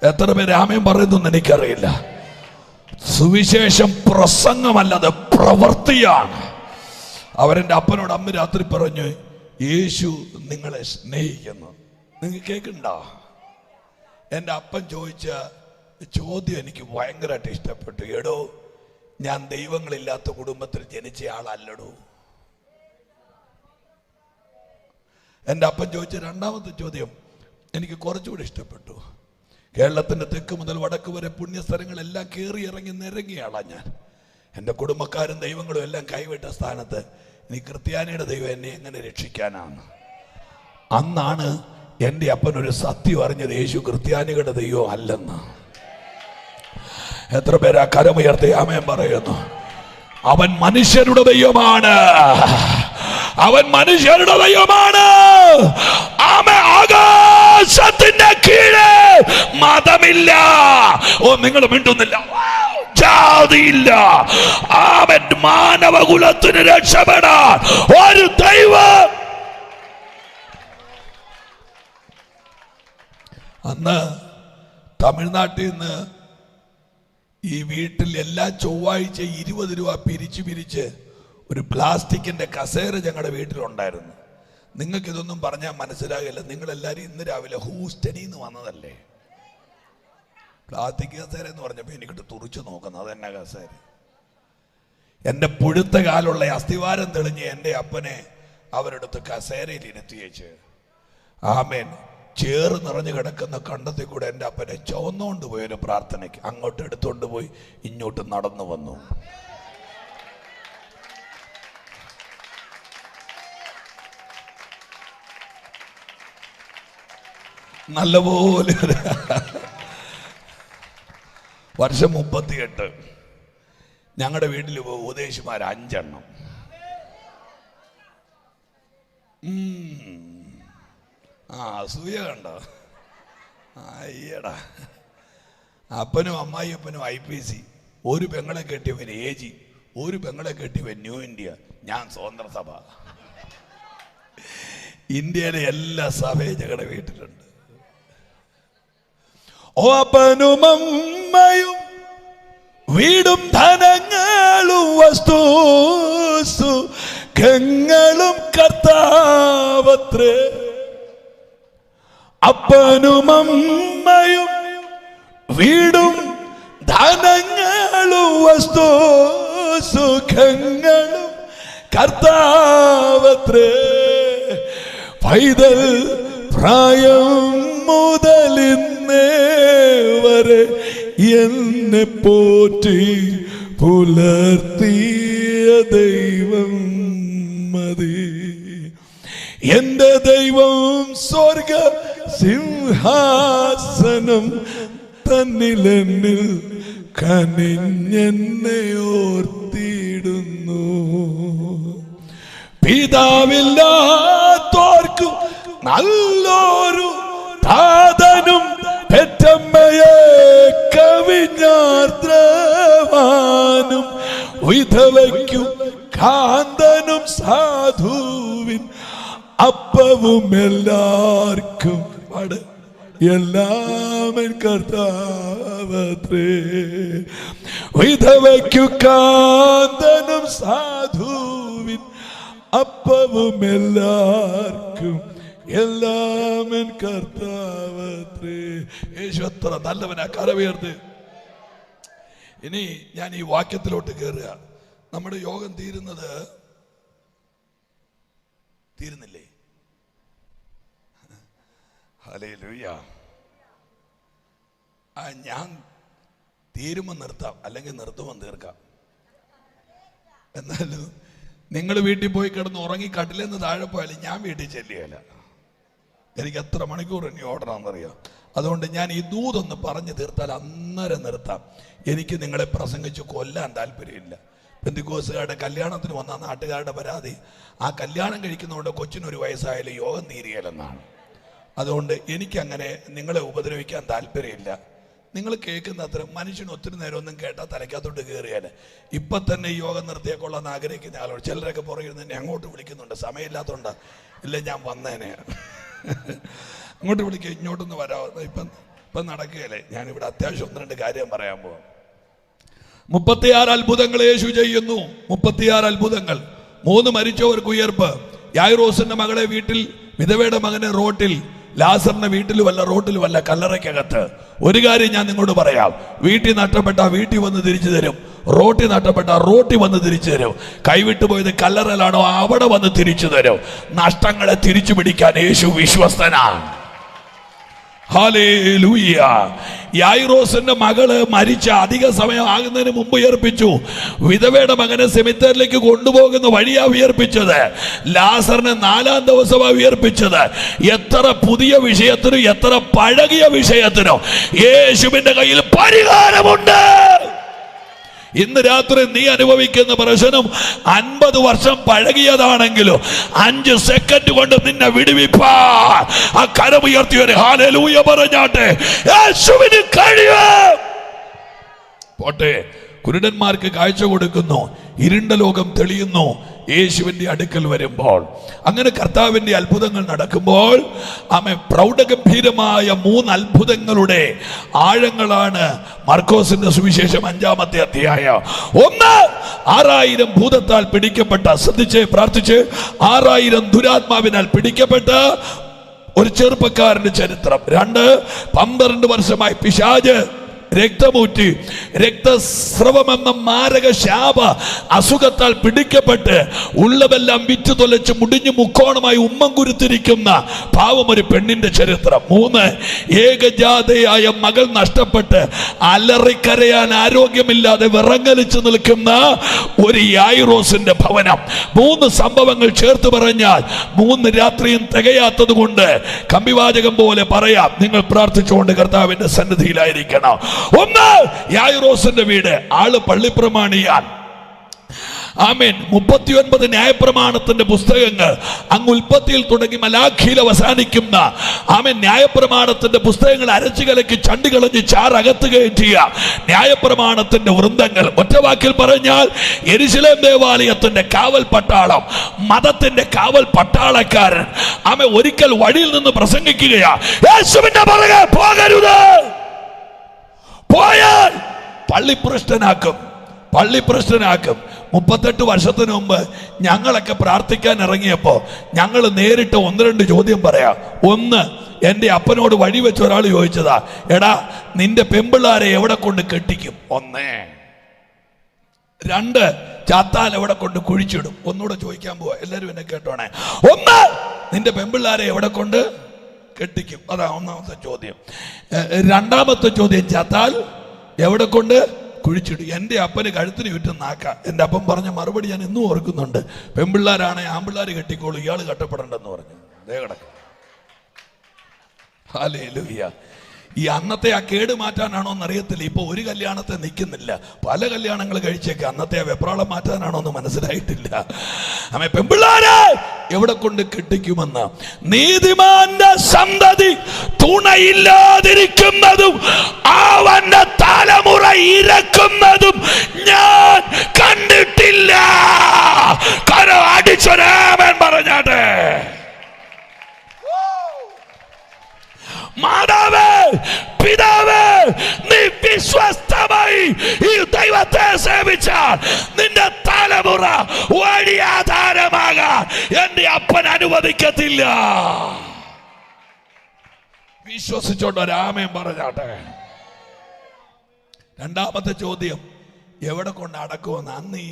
എത്ര പേര് ആമേൻ പറയുന്നു എനിക്കറിയില്ല. സുവിശേഷം പ്രസംഗമല്ല, അത് പ്രവൃത്തിയാണ്. അവരെൻ്റെ അപ്പനോട് അമ്മ രാത്രി പറഞ്ഞു, യേശു നിങ്ങളെ സ്നേഹിക്കുന്നു. നിങ്ങൾ കേൾക്കണ്ടോ? എൻ്റെ അപ്പൻ ചോദിച്ച ചോദ്യം എനിക്ക് ഭയങ്കരമായിട്ട് ഇഷ്ടപ്പെട്ടു. എടോ, ഞാൻ ദൈവങ്ങളില്ലാത്ത കുടുംബത്തിൽ ജനിച്ച ആളല്ലടോ. എൻ്റെ അപ്പൻ ചോദിച്ച രണ്ടാമത്തെ ചോദ്യം എനിക്ക് കുറച്ചുകൂടി ഇഷ്ടപ്പെട്ടു. കേരളത്തിൻ്റെ തെക്ക് മുതൽ വടക്ക് വരെ പുണ്യസ്ഥലങ്ങളെല്ലാം കയറി ഇറങ്ങി നിരങ്ങിയ ആളാണ് ഞാൻ. എൻ്റെ കുടുംബക്കാരും ദൈവങ്ങളും എല്ലാം കൈവിട്ട സ്ഥാനത്ത് ഇനി ക്രിസ്ത്യാനിയുടെ ദൈവം എന്നെ എങ്ങനെ രക്ഷിക്കാനാണ്? അന്നാണ് എൻ്റെ അപ്പനൊരു സത്യം അറിഞ്ഞത്, യേശു ക്രിസ്ത്യാനികളുടെ ദൈവം അല്ലെന്ന്. എത്ര പേരാ കരമുയർത്തി ആമേൻ പറയുന്നു? അവൻ മനുഷ്യരുടെ ദൈവമാണ്, അവൻ മനുഷ്യരുടെ ദൈവമാണ്. ആകാശത്തിന്റെ കീഴെ മതമില്ല. ഓ, നിങ്ങൾ മിണ്ടുന്നില്ല. ജാതിയില്ല. അവൻ മാനവകുലത്തിന് രക്ഷപ്പെടാൻ ഒരു ദൈവം. അന്ന് തമിഴ്നാട്ടിൽ നിന്ന് ഈ വീട്ടിൽ എല്ലാ ചൊവ്വാഴ്ച 20 രൂപ പിരിച്ച് ഒരു പ്ലാസ്റ്റിക്കിന്റെ കസേര ഞങ്ങളുടെ വീട്ടിലുണ്ടായിരുന്നു. നിങ്ങൾക്കിതൊന്നും പറഞ്ഞാൽ മനസ്സിലാകില്ല. നിങ്ങളെല്ലാവരും ഇന്ന് രാവിലെ ഹൂസ്റ്റണിൽ നിന്ന് വന്നതല്ലേ? പ്ലാസ്റ്റിക് കസേര എന്ന് പറഞ്ഞപ്പോൾ എനിക്കിട്ട് തുറിച്ചു നോക്കുന്നത് അതെന്നെ കസേര. എൻ്റെ പുഴുത്ത കാലുള്ള അസ്ഥിവാരം തെളിഞ്ഞ് എൻ്റെ അപ്പനെ അവരെടുത്ത് കസേരയിൽ ഇരുത്തിയേച്ച്, ആമേൻ, ചേറ് നിറഞ്ഞു കിടക്കുന്ന കണ്ടത്തിൽ കൂടെ എൻ്റെ അപ്പനെ ചുവന്നുകൊണ്ട് പോയൊരു പ്രാർത്ഥനയ്ക്ക് അങ്ങോട്ട് എടുത്തുകൊണ്ട് പോയി ഇങ്ങോട്ട് നടന്നു വന്നു. നല്ലപോലെ വർഷം 38 ഞങ്ങളുടെ വീട്ടിൽ ഉപദേശിമാർ 5 എണ്ണം. അസൂയ കണ്ടോ? അയ്യടാ. അപ്പനും അമ്മായിയപ്പനും IPC, ഒരു പെങ്ങളെ കെട്ടിയവൻ AG, ഒരു പെങ്ങളെ കെട്ടിയവൻ ന്യൂ ഇന്ത്യ, ഞാൻ സ്വതന്ത്ര സഭ. ഇന്ത്യയിലെ എല്ലാ സഭയും ഞങ്ങളുടെ വീട്ടിലുണ്ട്. ഓ, അപ്പനും അമ്മയും വീടും ധനങ്ങളും വസ്തു സുഖങ്ങളും കർത്താവത്രേ. അപ്പനും അമ്മയും വീടും ധനങ്ങളും വസ്തു സുഖങ്ങളും കർത്താവത്രേ. പൈതൽ പ്രായം മുതലിന്നേ വരെ എന്നെ പോറ്റി പുലർത്തിയ ദൈവം മതി. എന്റെ ദൈവം സ്വർഗ സിംഹാസനം തന്നിലെന്നിൽ കനിഞ്ഞെന്നെ ഓർത്തിടുന്നു. പിതാവില്ലാത്തോർക്കും നല്ലൊരു താതനും പെറ്റമ്മയെ കവിഞ്ഞാർദ്രവാനും വിധവയ്ക്കും കാന്തനും സാധുവിൻ അപ്പവും എല്ലാവർക്കും എല്ലാം കർത്താവത്രേ. വിധവയ്ക്കു കാന്തനും സാധുവിൻ അപ്പവും എല്ലാവർക്കും എല്ലാം കർത്താവത്രേ. യേശു എത്ര നല്ലവനാ. കരമുയർത്ത്. ഇനി ഞാൻ ഈ വാക്യത്തിലോട്ട് കയറുക. നമ്മുടെ യോഗം തീരുന്നില്ലേ? ഹല്ലേലൂയ. ഞാൻ തീരുമ്പോൾ നിർത്താം, അല്ലെങ്കിൽ നിർത്തുമ്പോൾ തീർക്കാം. എന്നാലും നിങ്ങൾ വീട്ടിൽ പോയി കിടന്ന് ഉറങ്ങി കട്ടിലെന്ന് താഴെ പോയാലും ഞാൻ വീട്ടിൽ ചെല്ലുകയില്ല. എനിക്ക് എത്ര മണിക്കൂർ ഇനി ഓടണമെന്നറിയാം. അതുകൊണ്ട് ഞാൻ ഈ ദൂതൊന്ന് പറഞ്ഞു തീർത്താൽ അന്നേരം നിർത്താം. എനിക്ക് നിങ്ങളെ പ്രസംഗിച്ച് കൊല്ലാൻ താല്പര്യമില്ല. പെന്തിക്കോസുകാരുടെ കല്യാണത്തിന് വന്ന നാട്ടുകാരുടെ പരാതി, ആ കല്യാണം കഴിക്കുന്നതുകൊണ്ട് കൊച്ചിനൊരു വയസ്സായാലും യോഗം തീരുകയില്ലെന്നാണ്. അതുകൊണ്ട് എനിക്കങ്ങനെ നിങ്ങളെ ഉപദ്രവിക്കാൻ താല്പര്യമില്ല. നിങ്ങൾ കേൾക്കുന്ന അത്ര മനുഷ്യന് ഒത്തിരി നേരം ഒന്നും കേട്ടാൽ തലയ്ക്കകത്തോട്ട് കയറിയാൽ ഇപ്പം തന്നെ ഈ യോഗം നിർത്തിയേക്കൊള്ളാന്ന് ആഗ്രഹിക്കുന്ന ആളോട് ചിലരൊക്കെ പുറകിൽ നിന്ന് എന്നെ അങ്ങോട്ട് വിളിക്കുന്നുണ്ട്. സമയമില്ലാത്തതുകൊണ്ട് ഇല്ല, ഞാൻ വന്നേനെ, അങ്ങോട്ട് വിളിക്കുക, ഇങ്ങോട്ടൊന്ന് വരാമോ, ഇപ്പം നടക്കുകയല്ലേ. ഞാനിവിടെ അത്യാവശ്യം 1-2 കാര്യം പറയാൻ പോവാം. 36 അത്ഭുതങ്ങൾ യേശു ചെയ്യുന്നു. 36 അത്ഭുതങ്ങൾ. 3 മരിച്ചവർക്ക് ഉയർപ്പ്, യായിറോസിന്റെ മകളെ വീട്ടിൽ, വിധവയുടെ മകനെ റോട്ടിൽ, ലാസറിന്റെ വീട്ടിലുമല്ല റോട്ടിലുമല്ല കല്ലറയ്ക്കകത്ത്. ഒരു കാര്യം ഞാൻ നിങ്ങളോട് പറയാം, വീട്ടിൽ നഷ്ടപ്പെട്ട വീട്ടിൽ വന്ന് തിരിച്ചു തരും, റോട്ടിൽ നഷ്ടപ്പെട്ട റോട്ടിൽ വന്ന് തിരിച്ചു തരും. കൈവിട്ടു പോയത് കല്ലറയിലാണോ അവിടെ വന്ന് തിരിച്ചു തരും. നഷ്ടങ്ങളെ തിരിച്ചു പിടിക്കാൻ യേശു വിശ്വസ്തനാണ്. ഹല്ലേലൂയ. യായിറോസിന്റെ മകള് മരിച്ച അധിക സമയം ആകുന്നതിന് മുമ്പ് ഉയർപ്പിച്ചു. വിധവയുടെ മകനെ സെമിത്തേരിലേക്ക് കൊണ്ടുപോകുന്ന വഴിയാ ഉയർപ്പിച്ചത്. ലാസറിനെ 4-ാം ദിവസമാ ഉയർപ്പിച്ചത്. എത്ര പുതിയ വിഷയത്തിനും എത്ര പഴകിയ വിഷയത്തിനും യേശുവിന്റെ കയ്യിൽ പരിഹാരമുണ്ട്. ഇന്ന് രാത്രി നീ അനുഭവിക്കുന്ന പ്രശ്നം 50 വർഷം പഴകിയതാണെങ്കിലും 5 സെക്കൻഡ് കൊണ്ട് നിന്നെ വിടുവിപ്പാൻ ആ കരമുയർത്തിയൊരു ഹല്ലേലൂയ പറഞ്ഞാട്ടെ. യേശുവിന് കഴിയും. പോട്ടെ, കുരുടന്മാർക്ക് കാഴ്ച കൊടുക്കുന്നു, ഇരുണ്ട ലോകം തെളിയുന്നു യേശുവിന്റെ അടുക്കൽ വരുമ്പോൾ. അങ്ങനെ കർത്താവിന്റെ അത്ഭുതങ്ങൾ നടക്കുമ്പോൾ പ്രൗഢഗംഭീരമായ 3 അത്ഭുതങ്ങളുടെ ആഴങ്ങളാണ് മർക്കോസിന്റെ സുവിശേഷം 5-ാമത്തെ അധ്യായം. 1, 6000 ഭൂതത്താൽ പിടിക്കപ്പെട്ട, ശ്രദ്ധിച്ച് പ്രാർത്ഥിച്ച്, 6000 ദുരാത്മാവിനാൽ പിടിക്കപ്പെട്ട ഒരു ചെറുപ്പക്കാരന്റെ ചരിത്രം. 2, 12 വർഷമായി പിശാച് രക്തമൂറ്റി രക്തസ്രവമെന്ന മാരക ശാപ അസുഖത്താൽ പിടിക്കപ്പെട്ട് ഉള്ളതെല്ലാം വിറ്റ് തൊലച്ച് മുടിഞ്ഞു മുക്കോണമായി ഉമ്മം കുരുത്തിരിക്കുന്ന പാവം ഒരു പെണ്ണിന്റെ ചരിത്രം. 3, ഏകജാതയായ മകൾ നഷ്ടപ്പെട്ട് അലറിക്കരയാൻ ആരോഗ്യമില്ലാതെ വിറങ്ങലിച്ചു നിൽക്കുന്ന ഒരു യായിറോസിന്റെ ഭവനം. 3 സംഭവങ്ങൾ ചേർത്ത് പറഞ്ഞാൽ 3 രാത്രിയും തികയാത്തത് കൊണ്ട് കമ്പിവാചകം പോലെ പറയാം, നിങ്ങൾ പ്രാർത്ഥിച്ചുകൊണ്ട് കർത്താവിന്റെ സന്നിധിയിലായിരിക്കണം. 1, യായിറോസിന്റെ വീട്, ആള് പള്ളിപ്രമാണിയാൻ. ആമേൻ. 39 ന്യായപ്രമാണത്തിന്റെ പുസ്തകങ്ങൾ അങ്ങ് ഉൽപ്പത്തിയിൽ തുടങ്ങി മലാഖിയിൽ അവസാനിക്കുന്ന ന്യായപ്രമാണത്തിന്റെ പുസ്തകങ്ങൾ അരച്ചു കലക്കി ചണ്ടി കളഞ്ഞ് ചാറകത്ത് കയറ്റിയ ന്യായപ്രമാണത്തിന്റെ വൃന്ദങ്ങൾ. ഒറ്റവാക്കിൽ പറഞ്ഞാൽ യെരുശലേം ദേവാലയത്തിന്റെ കാവൽ പട്ടാളം, മതത്തിന്റെ കാവൽ പട്ടാളക്കാരൻ. ഒരിക്കൽ വഴിയിൽ നിന്ന് പ്രസംഗിക്കുകയാ, യേശുവിന്റെ പുറകെ പോകരുത്, പോയാൽ പള്ളിപ്രശ്നനാക്കും. 38 വർഷത്തിന് മുമ്പ് ഞങ്ങളൊക്കെ പ്രാർത്ഥിക്കാൻ ഇറങ്ങിയപ്പോ ഞങ്ങൾ നേരിട്ട് 1-2 ചോദ്യം പറയാം. 1, എൻ്റെ അപ്പനോട് വഴി വെച്ച ഒരാൾ ചോദിച്ചതാ, എടാ നിന്റെ പെമ്പിള്ളാരെ എവിടെ കൊണ്ട് കെട്ടിക്കും? 1. 2, ചാത്താൽ എവിടെ കൊണ്ട് കുഴിച്ചിടും? ഒന്നുകൂടെ ചോദിക്കാൻ പോവാ, എല്ലാരും എന്നെ കേട്ടോണേ. 1, നിന്റെ പെമ്പിള്ളാരെ എവിടെ കൊണ്ട് കെട്ടിക്കും? അതാ 1-ാമത്തെ ചോദ്യം. 2-ാമത്തെ ചോദ്യം, ചത്താൽ എവിടെ കൊണ്ട് കുഴിച്ചിടും? എൻ്റെ അപ്പന് കഴുത്തിന് ചുറ്റും നാക്ക. എൻ്റെ അപ്പൻ പറഞ്ഞ മറുപടി ഞാൻ ഇന്നും ഓർക്കുന്നുണ്ട്, പെമ്പിള്ളാരാണെ ആമ്പിള്ളാർ കെട്ടിക്കോളൂ, ഇയാൾ കെട്ടപ്പെടണ്ടെന്ന് പറഞ്ഞു. അതേ കിടക്കും. ഹല്ലേലൂയ. ഈ അന്നത്തെ ആ കേട് മാറ്റാനാണോ എന്നറിയത്തില്ല. ഇപ്പൊ ഒരു കല്യാണത്തെ നിൽക്കുന്നില്ല, പല കല്യാണങ്ങൾ കഴിച്ചേക്ക്. അന്നത്തെ ആ വെപ്രാളം മാറ്റാനാണോ എന്ന് മനസ്സിലായിട്ടില്ല. പെമ്പിള്ളാരെ എവിടെ കൊണ്ട് കെട്ടിക്കുമെന്ന്. നീതിമാന്റെ സന്തതി തുണയില്ലാതിരിക്കുന്നതും അവന്റെ തലമുറ ഇരക്കുന്നതും ഞാൻ കണ്ടിട്ടില്ല. കരം അടിച്ചൊരാമൻ പറഞ്ഞാട്ടെ. മാതാവേ, പിതാവേ, നീ വിശ്വസ്തമായി ഈ ദൈവത്തെ സേവിച്ചാൽ നിന്റെ തലമുറ വഴിയാധാരമാകാൻ എന്റെ അപ്പൻ അനുവദിക്കത്തില്ല. വിശ്വസിച്ചോണ്ട് ഒരാമയും പറഞ്ഞാട്ടെ. 2-ാമത്തെ ചോദ്യം, എവിടെ കൊണ്ട് അടക്കുമെന്ന്. അന്ന് ഈ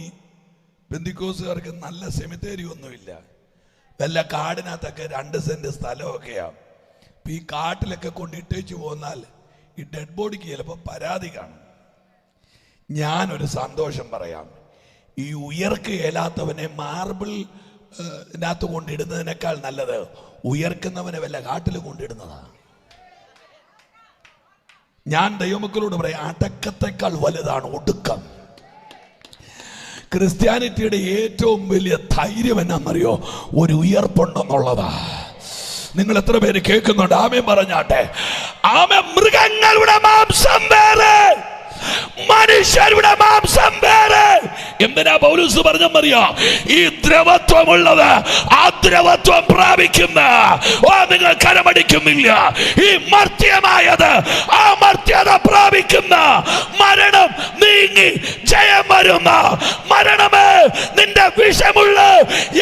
പെന്തിക്കോസുകാർക്ക് നല്ല സെമിത്തേരി ഒന്നുമില്ല. വല്ല കാടിനകത്തൊക്കെ 2 സെന്റ് സ്ഥലമൊക്കെയാണ്. ഈ കാട്ടിലൊക്കെ കൊണ്ട് ഇട്ടേച്ചു പോന്നാൽ ഈ ഡെഡ് ബോഡിക്ക് ചിലപ്പോൾ പരാതി കാണും. ഞാനൊരു സന്തോഷം പറയാം, ഈ ഉയർക്കുകയില്ലാത്തവനെ മാർബിൾ ിനകത്ത് കൊണ്ടിടുന്നതിനേക്കാൾ നല്ലത് ഉയർക്കുന്നവനെ വല്ല കാട്ടിൽ കൊണ്ടിടുന്നതാണ്. ഞാൻ ദൈവമക്കളോട് പറയാം, അടക്കത്തെക്കാൾ വലുതാണ് ഒടുക്കം. ക്രിസ്ത്യാനിറ്റിയുടെ ഏറ്റവും വലിയ ധൈര്യം എന്നാണെന്നറിയോ? ഒരു ഉയർപ്പുണ്ടെന്നുള്ളതാ. നിങ്ങൾ എത്ര പേര് കേൾക്കുന്നുണ്ട്? ആമേൻ പറഞ്ഞാട്ടെ. ആമേൻ. മൃഗങ്ങളുടെ മാംസം വേറെ, മനുഷ്യരുടെ മാംസം വേറെ. എന്തിനാ പൗലോസ് പറഞ്ഞറിയോ? ഈ ദ്രവത്വമുള്ളത് ആ ദ്രവത്വം പ്രാപിക്കുന്ന, നിങ്ങൾ കരമടിക്കുന്നില്ല, ഈ മർത്യമായത് ആ മർത്യത പ്രാപിക്കുന്ന, മരണം നീങ്ങി ജയം വരുന്ന, മരണമേ നിന്റെ വിഷമുള്ള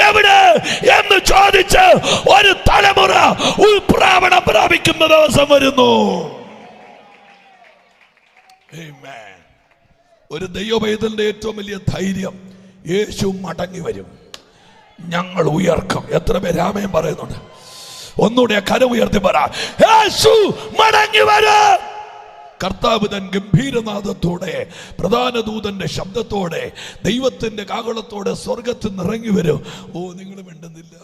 എവിടെ എന്ന് ചോദിച്ച് ഒരു തലമുറ ഉൾപ്രാവണം പ്രാപിക്കുന്ന ദിവസം വരുന്നു. ഒരു ദൈവപൈതലിന്റെ ഏറ്റവും വലിയ ധൈര്യം, യേശു മടങ്ങി വരും, ഞങ്ങൾ ഉയർക്കും. എത്ര പേര് ആമേൻ പറയുന്നുണ്ട്? ഒന്നുകൂടെ കരം ഉയർത്തി പറ, യേശു മടങ്ങി വരും. കർത്താവ് തൻ ഗംഭീരനാദത്തോടെ, പ്രധാന ദൂതന്റെ ശബ്ദത്തോടെ, ദൈവത്തിന്റെ കാഹളത്തോടെ സ്വർഗത്തിൽ നിറങ്ങി വരും. ഓ, നിങ്ങൾ മിണ്ടുന്നില്ല.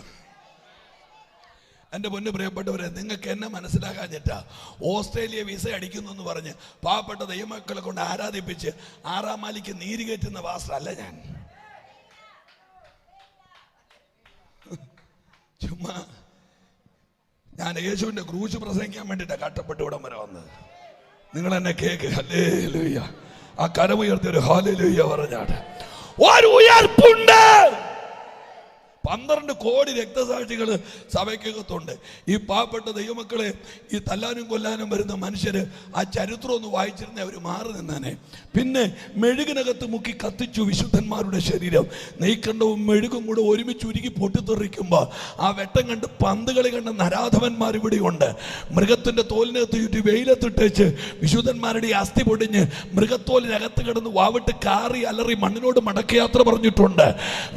എൻ്റെ പൊന്നു പ്രിയപ്പെട്ടവരെ, നിങ്ങൾക്ക് എന്നെ മനസ്സിലാക്കാഞ്ഞിട്ടാ ഓസ്ട്രേലിയ വിസ അടിക്കുന്നു എന്ന് പറഞ്ഞ് പാവപ്പെട്ട ദൈവമക്കളെ കൊണ്ട് ആരാധിപ്പിച്ച് 6-ാം മാലിക്ക് നീര് കയറ്റുന്ന പാസ്റ്ററല്ല ഞാൻ. ചുമ്മാ ഞാൻ യേശുവിൻ്റെ ക്രൂശ് പ്രസംഗിക്കാൻ വേണ്ടിയിട്ടാണ് കഷ്ടപ്പെട്ട് ഇവിടം വരെ വന്നത്. നിങ്ങൾ എന്നെ കേക്ക്. ഹല്ലേലൂയ. ആ കരമുയർത്തി ഒരു ഹല്ലേലൂയ പറഞ്ഞാട്ടെ. ഒരു ഉയർപ്പുണ്ട്. 12 കോടി രക്തസാക്ഷികൾ സഭയ്ക്കകത്തുണ്ട്. ഈ പാവപ്പെട്ട ദൈവമക്കളെ, ഈ തല്ലാനും കൊല്ലാനും വരുന്ന മനുഷ്യര് ആ ചരിത്രം ഒന്ന് വായിച്ചിരുന്നേ അവർ മാറി നിന്നേനെ. പിന്നെ മെഴുകിനകത്ത് മുക്കി കത്തിച്ചു വിശുദ്ധന്മാരുടെ ശരീരം. നെയ്ക്കണ്ടവും മെഴുകും കൂടെ ഒരുമിച്ച് ഉരുകി പൊട്ടിത്തെറിക്കുമ്പോൾ ആ വെട്ടം കണ്ട് പന്തുകളി കണ്ട നരാധവന്മാർ ഇവിടെയുണ്ട്. മൃഗത്തിന്റെ തോലിനകത്ത് ചുറ്റി വെയിലത്തിട്ടേച്ച് വിശുദ്ധന്മാരുടെ അസ്ഥി പൊടിഞ്ഞ് മൃഗത്തോലിനകത്ത് കിടന്ന് വാവിട്ട് കാറി അലറി മണ്ണിനോട് മടക്കയാത്ര പറഞ്ഞിട്ടുണ്ട്.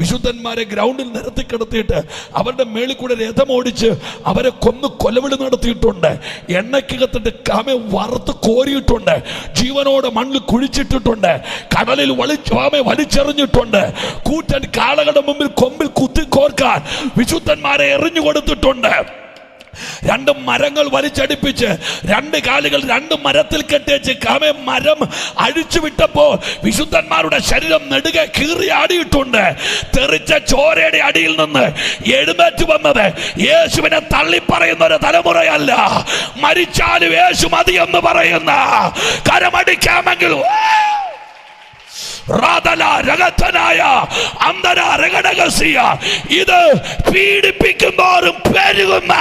വിശുദ്ധന്മാരെ ഗ്രൗണ്ടിൽ നിരത്തി കിടത്തിയിട്ട് അവരുടെ മേളിൽ കൂടെ രഥം ഓടിച്ച് അവരെ കൊന്ന് കൊലവിളി നടത്തിയിട്ടുണ്ട്. എണ്ണയ്ക്കകത്തിട്ട് കാമെ വറുത്ത് കോരിയിട്ടുണ്ട്. ജീവനോടെ മണ്ണിൽ കുഴിച്ചിട്ടിട്ടുണ്ട്. കടലിൽ വലിച്ചെറിഞ്ഞിട്ടുണ്ട്. കൂറ്റൻ കാളകളുടെ മുമ്പിൽ കൊമ്പിൽ കുത്തി കോർക്കാൻ വിശുദ്ധന്മാരെ എറിഞ്ഞു കൊടുത്തിട്ടുണ്ട്. 2 മരങ്ങൾ വലിച്ചടിപ്പിച്ച് 2 കാലുകൾ 2 മരത്തിൽ കെട്ടിച്ച് കാമെ മരം അഴിച്ചു വിട്ടപ്പോൾ വിശുദ്ധന്മാരുടെ ശരീരം നെടുകെ കീറിയാടിയിട്ടുണ്ട്. തെറിച്ച ചോരയുടെ അടിയിൽ നിന്ന് എഴുന്നേറ്റ് വന്നത് യേശുവിനെ തള്ളിപ്പറയുന്ന ഒരു തലമുറയല്ല, മരിച്ചാലും യേശു മതി എന്ന് പറയുന്ന, കരമടിക്കാമെങ്കിൽ ഇത് പീഡിപ്പിക്കുമ്പോഴും പെരുകുന്ന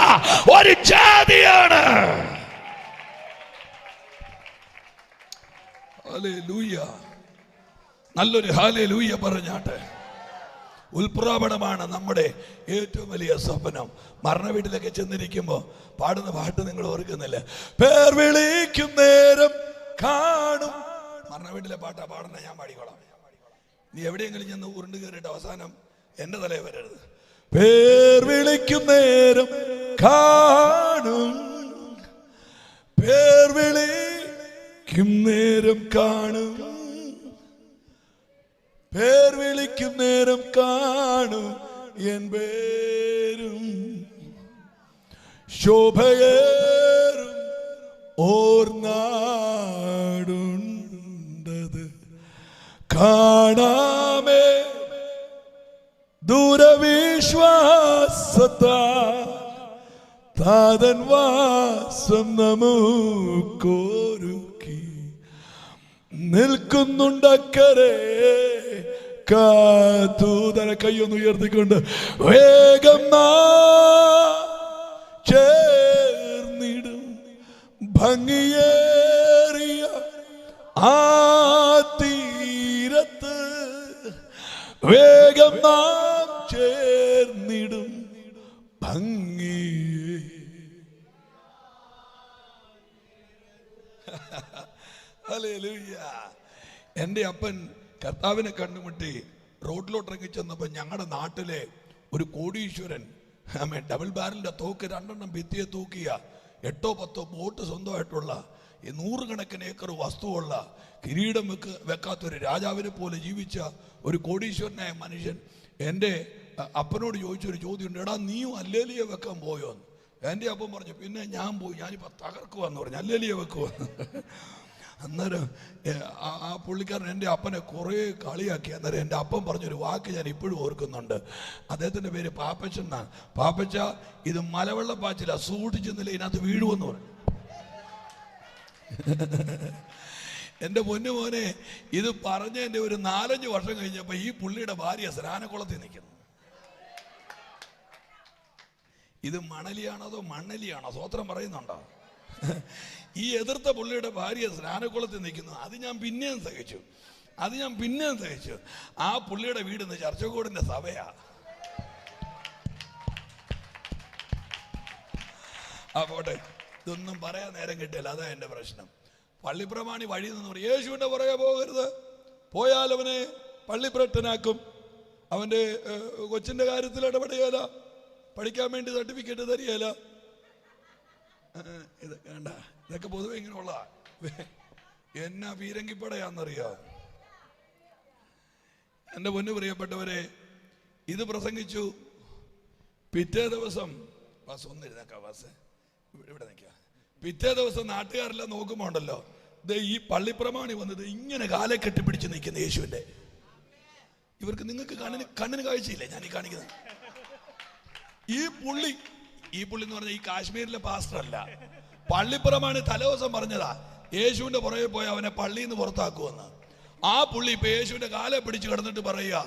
ഒരു ജാതിയാണ്. നല്ലൊരു ഹല്ലേലൂയ പറഞ്ഞാട്ടെ. ഉൽപ്രാപണമാണ് നമ്മുടെ ഏറ്റവും വലിയ സ്വപ്നം. മരണ വീട്ടിലൊക്കെ ചെന്നിരിക്കുമ്പോൾ പാടുന്ന പാട്ട് നിങ്ങൾ ഓർക്കുന്നില്ല? പേർ വിളിക്കും നേരം കാണും. മരണ വീട്ടിലെ പാട്ടാ പാടുന്ന, ഞാൻ പാടിക്കോളാം. നീ എവിടെയെങ്കിലും ചെന്ന് ഉരുണ്ട് കയറിയിട്ട് അവസാനം എന്റെ തലയിൽ വരരുത്. പേർ വിളിക്കും നേരം കാണും, പേർ വിളിക്കും നേരം കാണും, പേർ വിളിക്കും നേരം കാണും എൻ പേരും ശോഭയേറും ഓർനാടുണ്ടത് കാണാമേ ദൂരവിശ്വാസത്താ താതൻ വാസം നമുക്കൊരുക്കി നിൽക്കുന്നുണ്ടക്കരെ കാത്തൂതന. കൈയൊന്ന് ഉയർത്തിക്കൊണ്ട് വേഗം ചേർന്നിടും ഭംഗിയേറിയ ആ തീരത്ത്, വേഗം നാം ചേർന്നിടും ഭംഗി. ഹല്ലേലൂയ. എൻ്റെ അപ്പൻ കർത്താവിനെ കണ്ടുമുട്ടി റോഡിലോട്ടിറങ്ങി ചെന്നപ്പോൾ ഞങ്ങളുടെ നാട്ടിലെ ഒരു കോടീശ്വരൻ ഡബിൾ ബാരലിൻ്റെ തോക്ക് 2 ഭിത്തിയെ തൂക്കിയ 8-10 ബോട്ട് സ്വന്തമായിട്ടുള്ള ഈ 100 കണക്കിന് ഏക്കർ വസ്തുവുള്ള കിരീടം വെക്കാത്തൊരു രാജാവിനെ പോലെ ജീവിച്ച ഒരു കോടീശ്വരനായ മനുഷ്യൻ എൻ്റെ അപ്പനോട് ചോദിച്ചൊരു ചോദ്യമുണ്ട്, എടാ നീയും ഹല്ലേലൂയ വെക്കാൻ പോയോന്ന്? എൻ്റെ അപ്പം പറഞ്ഞു, പിന്നെ ഞാൻ പോയി, ഞാനിപ്പോൾ തകർക്കുവാന്ന് പറഞ്ഞു, ഹല്ലേലൂയ വെക്കുക. അന്നേരം ആ പുള്ളിക്കാരൻ എൻ്റെ അപ്പനെ കുറേ കളിയാക്കി. അന്നേരം എൻ്റെ അപ്പം പറഞ്ഞൊരു വാക്ക് ഞാൻ ഇപ്പോഴും ഓർക്കുന്നുണ്ട്. അദ്ദേഹത്തിൻ്റെ പേര് പാപ്പച്ചൻ എന്നാണ്. പാപ്പച്ച, ഇത് മലവെള്ളപ്പാച്ചില, സൂക്ഷിച്ചെന്നില്ല ഇതിനകത്ത് വീഴുമെന്ന് പറഞ്ഞു. എൻ്റെ പൊന്നു മോനെ, ഇത് പറഞ്ഞ എൻ്റെ ഒരു 4-5 വർഷം കഴിഞ്ഞപ്പോൾ ഈ പുള്ളിയുടെ ഭാര്യ സ്നാനക്കുളത്തിൽ നിൽക്കുന്നു. ഇത് മണലിയാണോ അതോ മണ്ണലിയാണോ? സ്വത്രം പറയുന്നുണ്ടോ? ഈ എതിർത്ത പുള്ളിയുടെ ഭാര്യ സ്നാനക്കുളത്തിൽ നിൽക്കുന്നു. അത് ഞാൻ പിന്നെയും സഹിച്ചു. ആ പുള്ളിയുടെ വീടിന്ന് ചർച്ചക്കോടിന്റെ സഭയാ. പോട്ടെ, ഇതൊന്നും പറയാൻ നേരം കിട്ടില്ല, അതാ എൻ്റെ പ്രശ്നം. പള്ളിപ്രമാണി വഴി നിന്ന് പറയും, യേശുവിൻ്റെ പുറകെ പോകരുത്, പോയാൽ അവനെ പള്ളിപ്രട്ടനാക്കും, അവൻ്റെ കൊച്ചിൻ്റെ കാര്യത്തിൽ ഇടപെടുകയില്ല, പഠിക്കാൻ വേണ്ടി സർട്ടിഫിക്കറ്റ് തരികയില്ല. ഇത് വേണ്ട, ഇതൊക്കെ പൊതുവെ ഇങ്ങനെയുള്ള എന്നാ പീരങ്കിപ്പടയാന്നറിയോ? എൻ്റെ പൊന്നു പ്രിയപ്പെട്ടവരെ, ഇത് പ്രസംഗിച്ചു. പിറ്റേ ദിവസം ഇവിടെ നിൽക്കുക. പിറ്റേ ദിവസം നാട്ടുകാരെല്ലാം നോക്കുമ്പോ ഉണ്ടല്ലോ, ഈ പള്ളിപ്രമാണി വന്നത് ഇങ്ങനെ കാലെ കെട്ടിപ്പിടിച്ച് നിൽക്കുന്ന യേശുവിന്റെ. ഇവർക്ക് നിങ്ങൾക്ക് കണ്ണിന് കാഴ്ചയില്ലേ ഞാൻ ഈ കാണിക്കുന്നത്? ഈ പുള്ളി എന്ന് പറഞ്ഞാൽ ഈ കാശ്മീരിലെ പാസ്റ്റർ അല്ല, പള്ളിപ്രമാണി തലേദിവസം പറഞ്ഞതാ യേശുവിന്റെ പുറകെ പോയി അവനെ പള്ളിയിൽ നിന്ന് പുറത്താക്കുമെന്ന്. ആ പുള്ളി ഇപ്പൊ യേശുവിന്റെ കാലെ പിടിച്ച് കിടന്നിട്ട് പറയുക,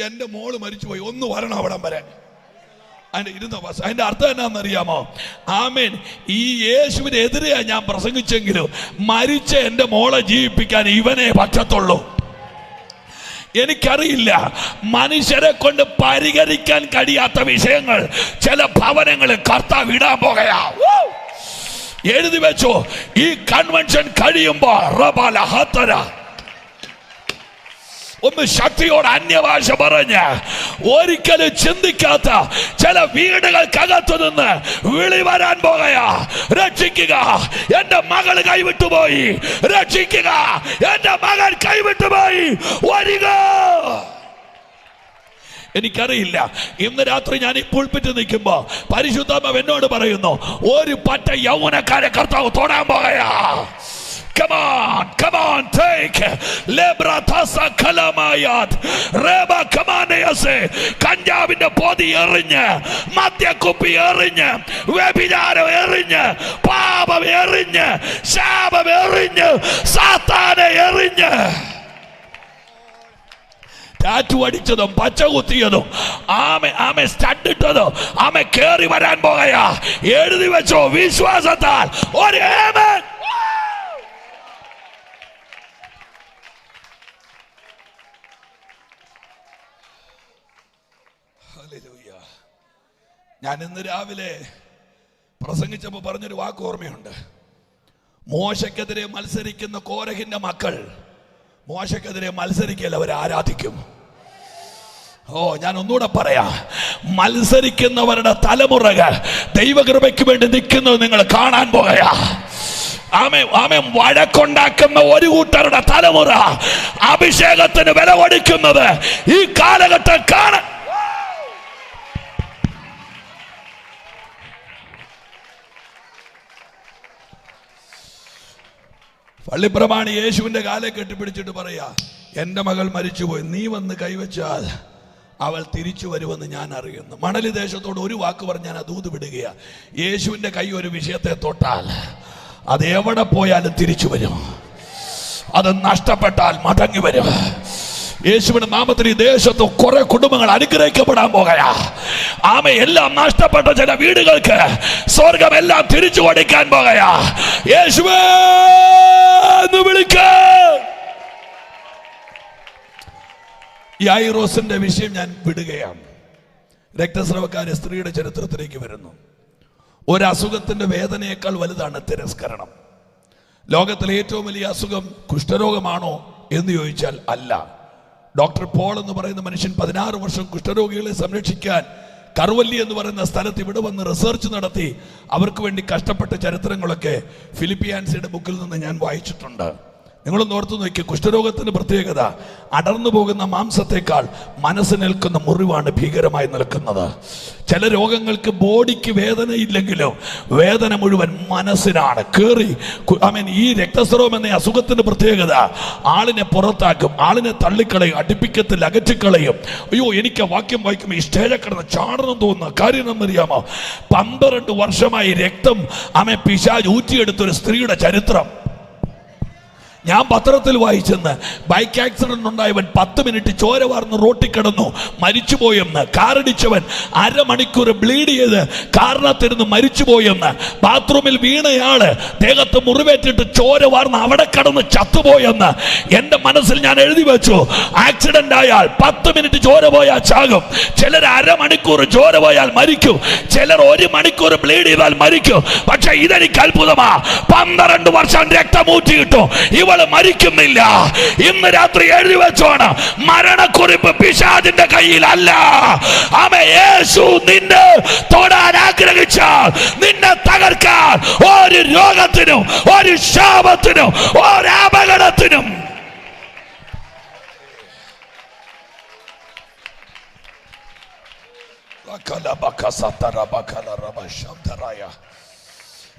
എന്റെ മോള് മരിച്ചുപോയി, ഒന്ന് വരണം അവിടം വരെ. അതിന്റെ അർത്ഥം എന്നാന്നറിയാമോ? ആമേൻ. ഈ യേശുവിനെതിരെയാ ഞാൻ പ്രസംഗിച്ചെങ്കിലും മരിച്ച എന്റെ മോളെ ജീവിപ്പിക്കാൻ ഇവനെ പറ്റത്തുള്ളൂ. എനിക്കറിയില്ല, മനുഷ്യരെ കൊണ്ട് പരിഹരിക്കാൻ കഴിയാത്ത വിഷയങ്ങൾ ചില ഭവനങ്ങളിൽ കർത്താവ് ഇടാൻ പോകയാ. എഴുതി വെച്ചോ, ഈ കൺവെൻഷൻ കഴിയുമ്പോ ഒന്ന് ശക്തിയോട് അന്യഭാഷ പറഞ്ഞ് ഒരിക്കലും ചിന്തിക്കാത്ത ചില വീടുകൾക്കകത്തു നിന്ന് വിളി വരാൻ പോകയാ. രക്ഷിക്കുക, എന്റെ മകൾ കൈവിട്ടുപോയി, രക്ഷിക്കുക, എന്റെ മകൻ കൈവിട്ടുപോയി, വരിക. എനിക്കറിയില്ല, ഇന്ന് രാത്രി ഞാൻ ഈ പുൾപിറ്റ് നിൽക്കുമ്പോ പരിശുദ്ധാത്മാവ് എന്നോട് പറയുന്നു, ഒരു പറ്റ യൗവനക്കാരെ കർത്താവ് തൊടാൻ പോകയാ. Come on, take lebra thasa kalamayat reba kamaneyase കഞ്ചാവിന്റെ പൊതി എറിഞ്ഞ്, മദ്യക്കുപ്പി എറിഞ്ഞ്, വ്യഭിചാരം എറിഞ്ഞ്, പാപം എറിഞ്ഞ്, ശാപം എറിഞ്ഞ്, സാത്താനെ എറിഞ്ഞ്, ടാറ്റു അടിച്ചതും പച്ച കുത്തിയതും ആമെ സ്റ്റഡിട്ടതും ആമെ കേറി വരാൻ പോകയാ. എഴുതി വെച്ചോ, വിശ്വാസത്താൽ ഒരു ആമേൻ. ഞാൻ ഇന്ന് രാവിലെ പ്രസംഗിച്ചപ്പോൾ പറഞ്ഞൊരു വാക്ക് ഓർമ്മയുണ്ട്. മോശക്കെതിരെ മത്സരിക്കുന്ന കോരഹിന്റെ മക്കൾ മോശക്കെതിരെ മത്സരിക്കല്ല, അവർ ആരാധിക്കും. ഞാൻ ഒന്നുകൂടെ പറയാ, മത്സരിക്കുന്നവരുടെ തലമുറകൾ ദൈവകൃപയ്ക്ക് വേണ്ടി നിൽക്കുന്നത് നിങ്ങൾ കാണാൻ പോകയാ. വഴക്കുണ്ടാക്കുന്ന ഒരു കൂട്ടരുടെ തലമുറ അഭിഷേകത്തിന് വില കൊടുക്കുന്നത് ഈ കാലഘട്ടം കാണാൻ. പള്ളിപ്രമാണി യേശുവിന്റെ കാലെ കെട്ടിപ്പിടിച്ചിട്ട് പറയാ, എന്റെ മകൾ മരിച്ചുപോയി, നീ വന്ന് കൈവച്ചാൽ അവൾ തിരിച്ചു വരുമെന്ന് ഞാൻ അറിയുന്നു. മണലി ദേശത്തോട് ഒരു വാക്ക് പറഞ്ഞ് ഞാൻ ദൂത് വിടുകയാ. യേശുവിന്റെ കൈ ഒരു വിഷയത്തെ തൊട്ടാൽ അത് എവിടെ പോയാലും തിരിച്ചു വരും. അത് നഷ്ടപ്പെട്ടാൽ മടങ്ങി വരും. യേശുവിന്റെ നാമത്തിൽ ഈ ദേശത്ത് കുറെ കുടുംബങ്ങൾ അനുഗ്രഹിക്കപ്പെടാൻ പോകയാ. എല്ലാം നഷ്ടപ്പെട്ട ചില വീടുകൾക്ക് സ്വർഗം എല്ലാം തിരിച്ചു കൊടുക്കാൻ പോകയാ. യേശുവേ എന്ന് വിളിക്ക. യായിറോസിന്റെ വിഷയം ഞാൻ വിടുകയാണ്. രക്തസ്രവക്കാരി സ്ത്രീയുടെ ചരിത്രത്തിലേക്ക് വരുന്നു. ഒരു അസുഖത്തിന്റെ വേദനയേക്കാൾ വലുതാണ് തിരസ്കരണം. ലോകത്തിലെ ഏറ്റവും വലിയ അസുഖം കുഷ്ഠരോഗമാണോ എന്ന് ചോദിച്ചാൽ അല്ല. ഡോക്ടർ പോൾ എന്ന് പറയുന്ന മനുഷ്യൻ 16 വർഷം കുഷ്ഠരോഗികളെ സംരക്ഷിക്കാൻ കറുവല്ലി എന്ന് പറയുന്ന സ്ഥലത്ത് ഇവിടെ വന്ന് റിസർച്ച് നടത്തി അവർക്ക് വേണ്ടി കഷ്ടപ്പെട്ട ചരിത്രങ്ങളൊക്കെ ഫിലിപ്പിയാൻസിയുടെ ബുക്കിൽ നിന്ന് ഞാൻ വായിച്ചിട്ടുണ്ട്. നിങ്ങളൊന്ന് ഓർത്തു നോക്കി, കുഷ്ഠരോഗത്തിന് പ്രത്യേകത അടർന്നു പോകുന്ന മാംസത്തെക്കാൾ മനസ്സിനേൽക്കുന്ന മുറിവാണ് ഭീകരമായി നിൽക്കുന്നത്. ചില രോഗങ്ങൾക്ക് ബോഡിക്ക് വേദനയില്ലെങ്കിലും വേദന മുഴുവൻ മനസ്സിനാണ് കേറി. ഈ രക്തസ്രാവം എന്ന അസുഖത്തിന്റെ പ്രത്യേകത ആളിനെ പുറത്താക്കും, ആളിനെ തള്ളിക്കളയും, അടുപ്പിക്കത്തിൽ അകറ്റിക്കളയും. അയ്യോ, എനിക്ക് വാക്യം വായിക്കുമ്പോൾ ഈ സ്റ്റേജിൽ കിടന്ന് ചാടണം തോന്നുന്ന കാര്യം എന്നറിയാമോ? 12 വർഷമായി രക്തം പിശാച് ഊറ്റിയെടുത്തൊരു സ്ത്രീയുടെ ചരിത്രം ഞാൻ പത്രത്തിൽ വായിച്ചെന്ന്. ബൈക്ക് ആക്സിഡന്റ് ഉണ്ടായവൻ 10 മിനിറ്റ് ചോര വാർന്ന് റോട്ടിൽ കിടന്നു മരിച്ചുപോയെന്ന്. കാറടിച്ചവൻ അരമണിക്കൂർ ബ്ലീഡ് ചെയ്ത് കാറിനകത്തിരുന്ന് മരിച്ചുപോയെന്ന്. ബാത്റൂമിൽ വീണയാള് ദേഹത്ത് മുറിവേറ്റിട്ട് ചോര വാർന്ന് അവിടെ കിടന്ന് ചത്തുപോയെന്ന്. എന്റെ മനസ്സിൽ ഞാൻ എഴുതി വെച്ചു, ആക്സിഡന്റ് ആയാൽ 10 മിനിറ്റ് ചോര പോയാൽ ചാകും, ചിലർ അരമണിക്കൂർ ചോര പോയാൽ മരിക്കും, ചിലർ 1 മണിക്കൂർ ബ്ലീഡ് ചെയ്താൽ മരിക്കും. പക്ഷെ ഇതെനിക്ക് അത്ഭുതമാ, 12 വർഷം രക്തമൂറ്റിയിട്ടു ഇവള് മരിക്കുന്നില്ല. ഇന്ന് രാത്രി എഴുതി വെച്ചോണ്, മരണക്കുറിപ്പ് പിശാചിന്റെ കയ്യിലല്ല. യേശു നിന്നെ തൊടാൻ ആഗ്രഹിച്ചാൽ നിന്നെ തകർക്കാൻ ഒരു രോഗത്തിനും ഒരു ശാപത്തിനും ഒരു അപകടത്തിനും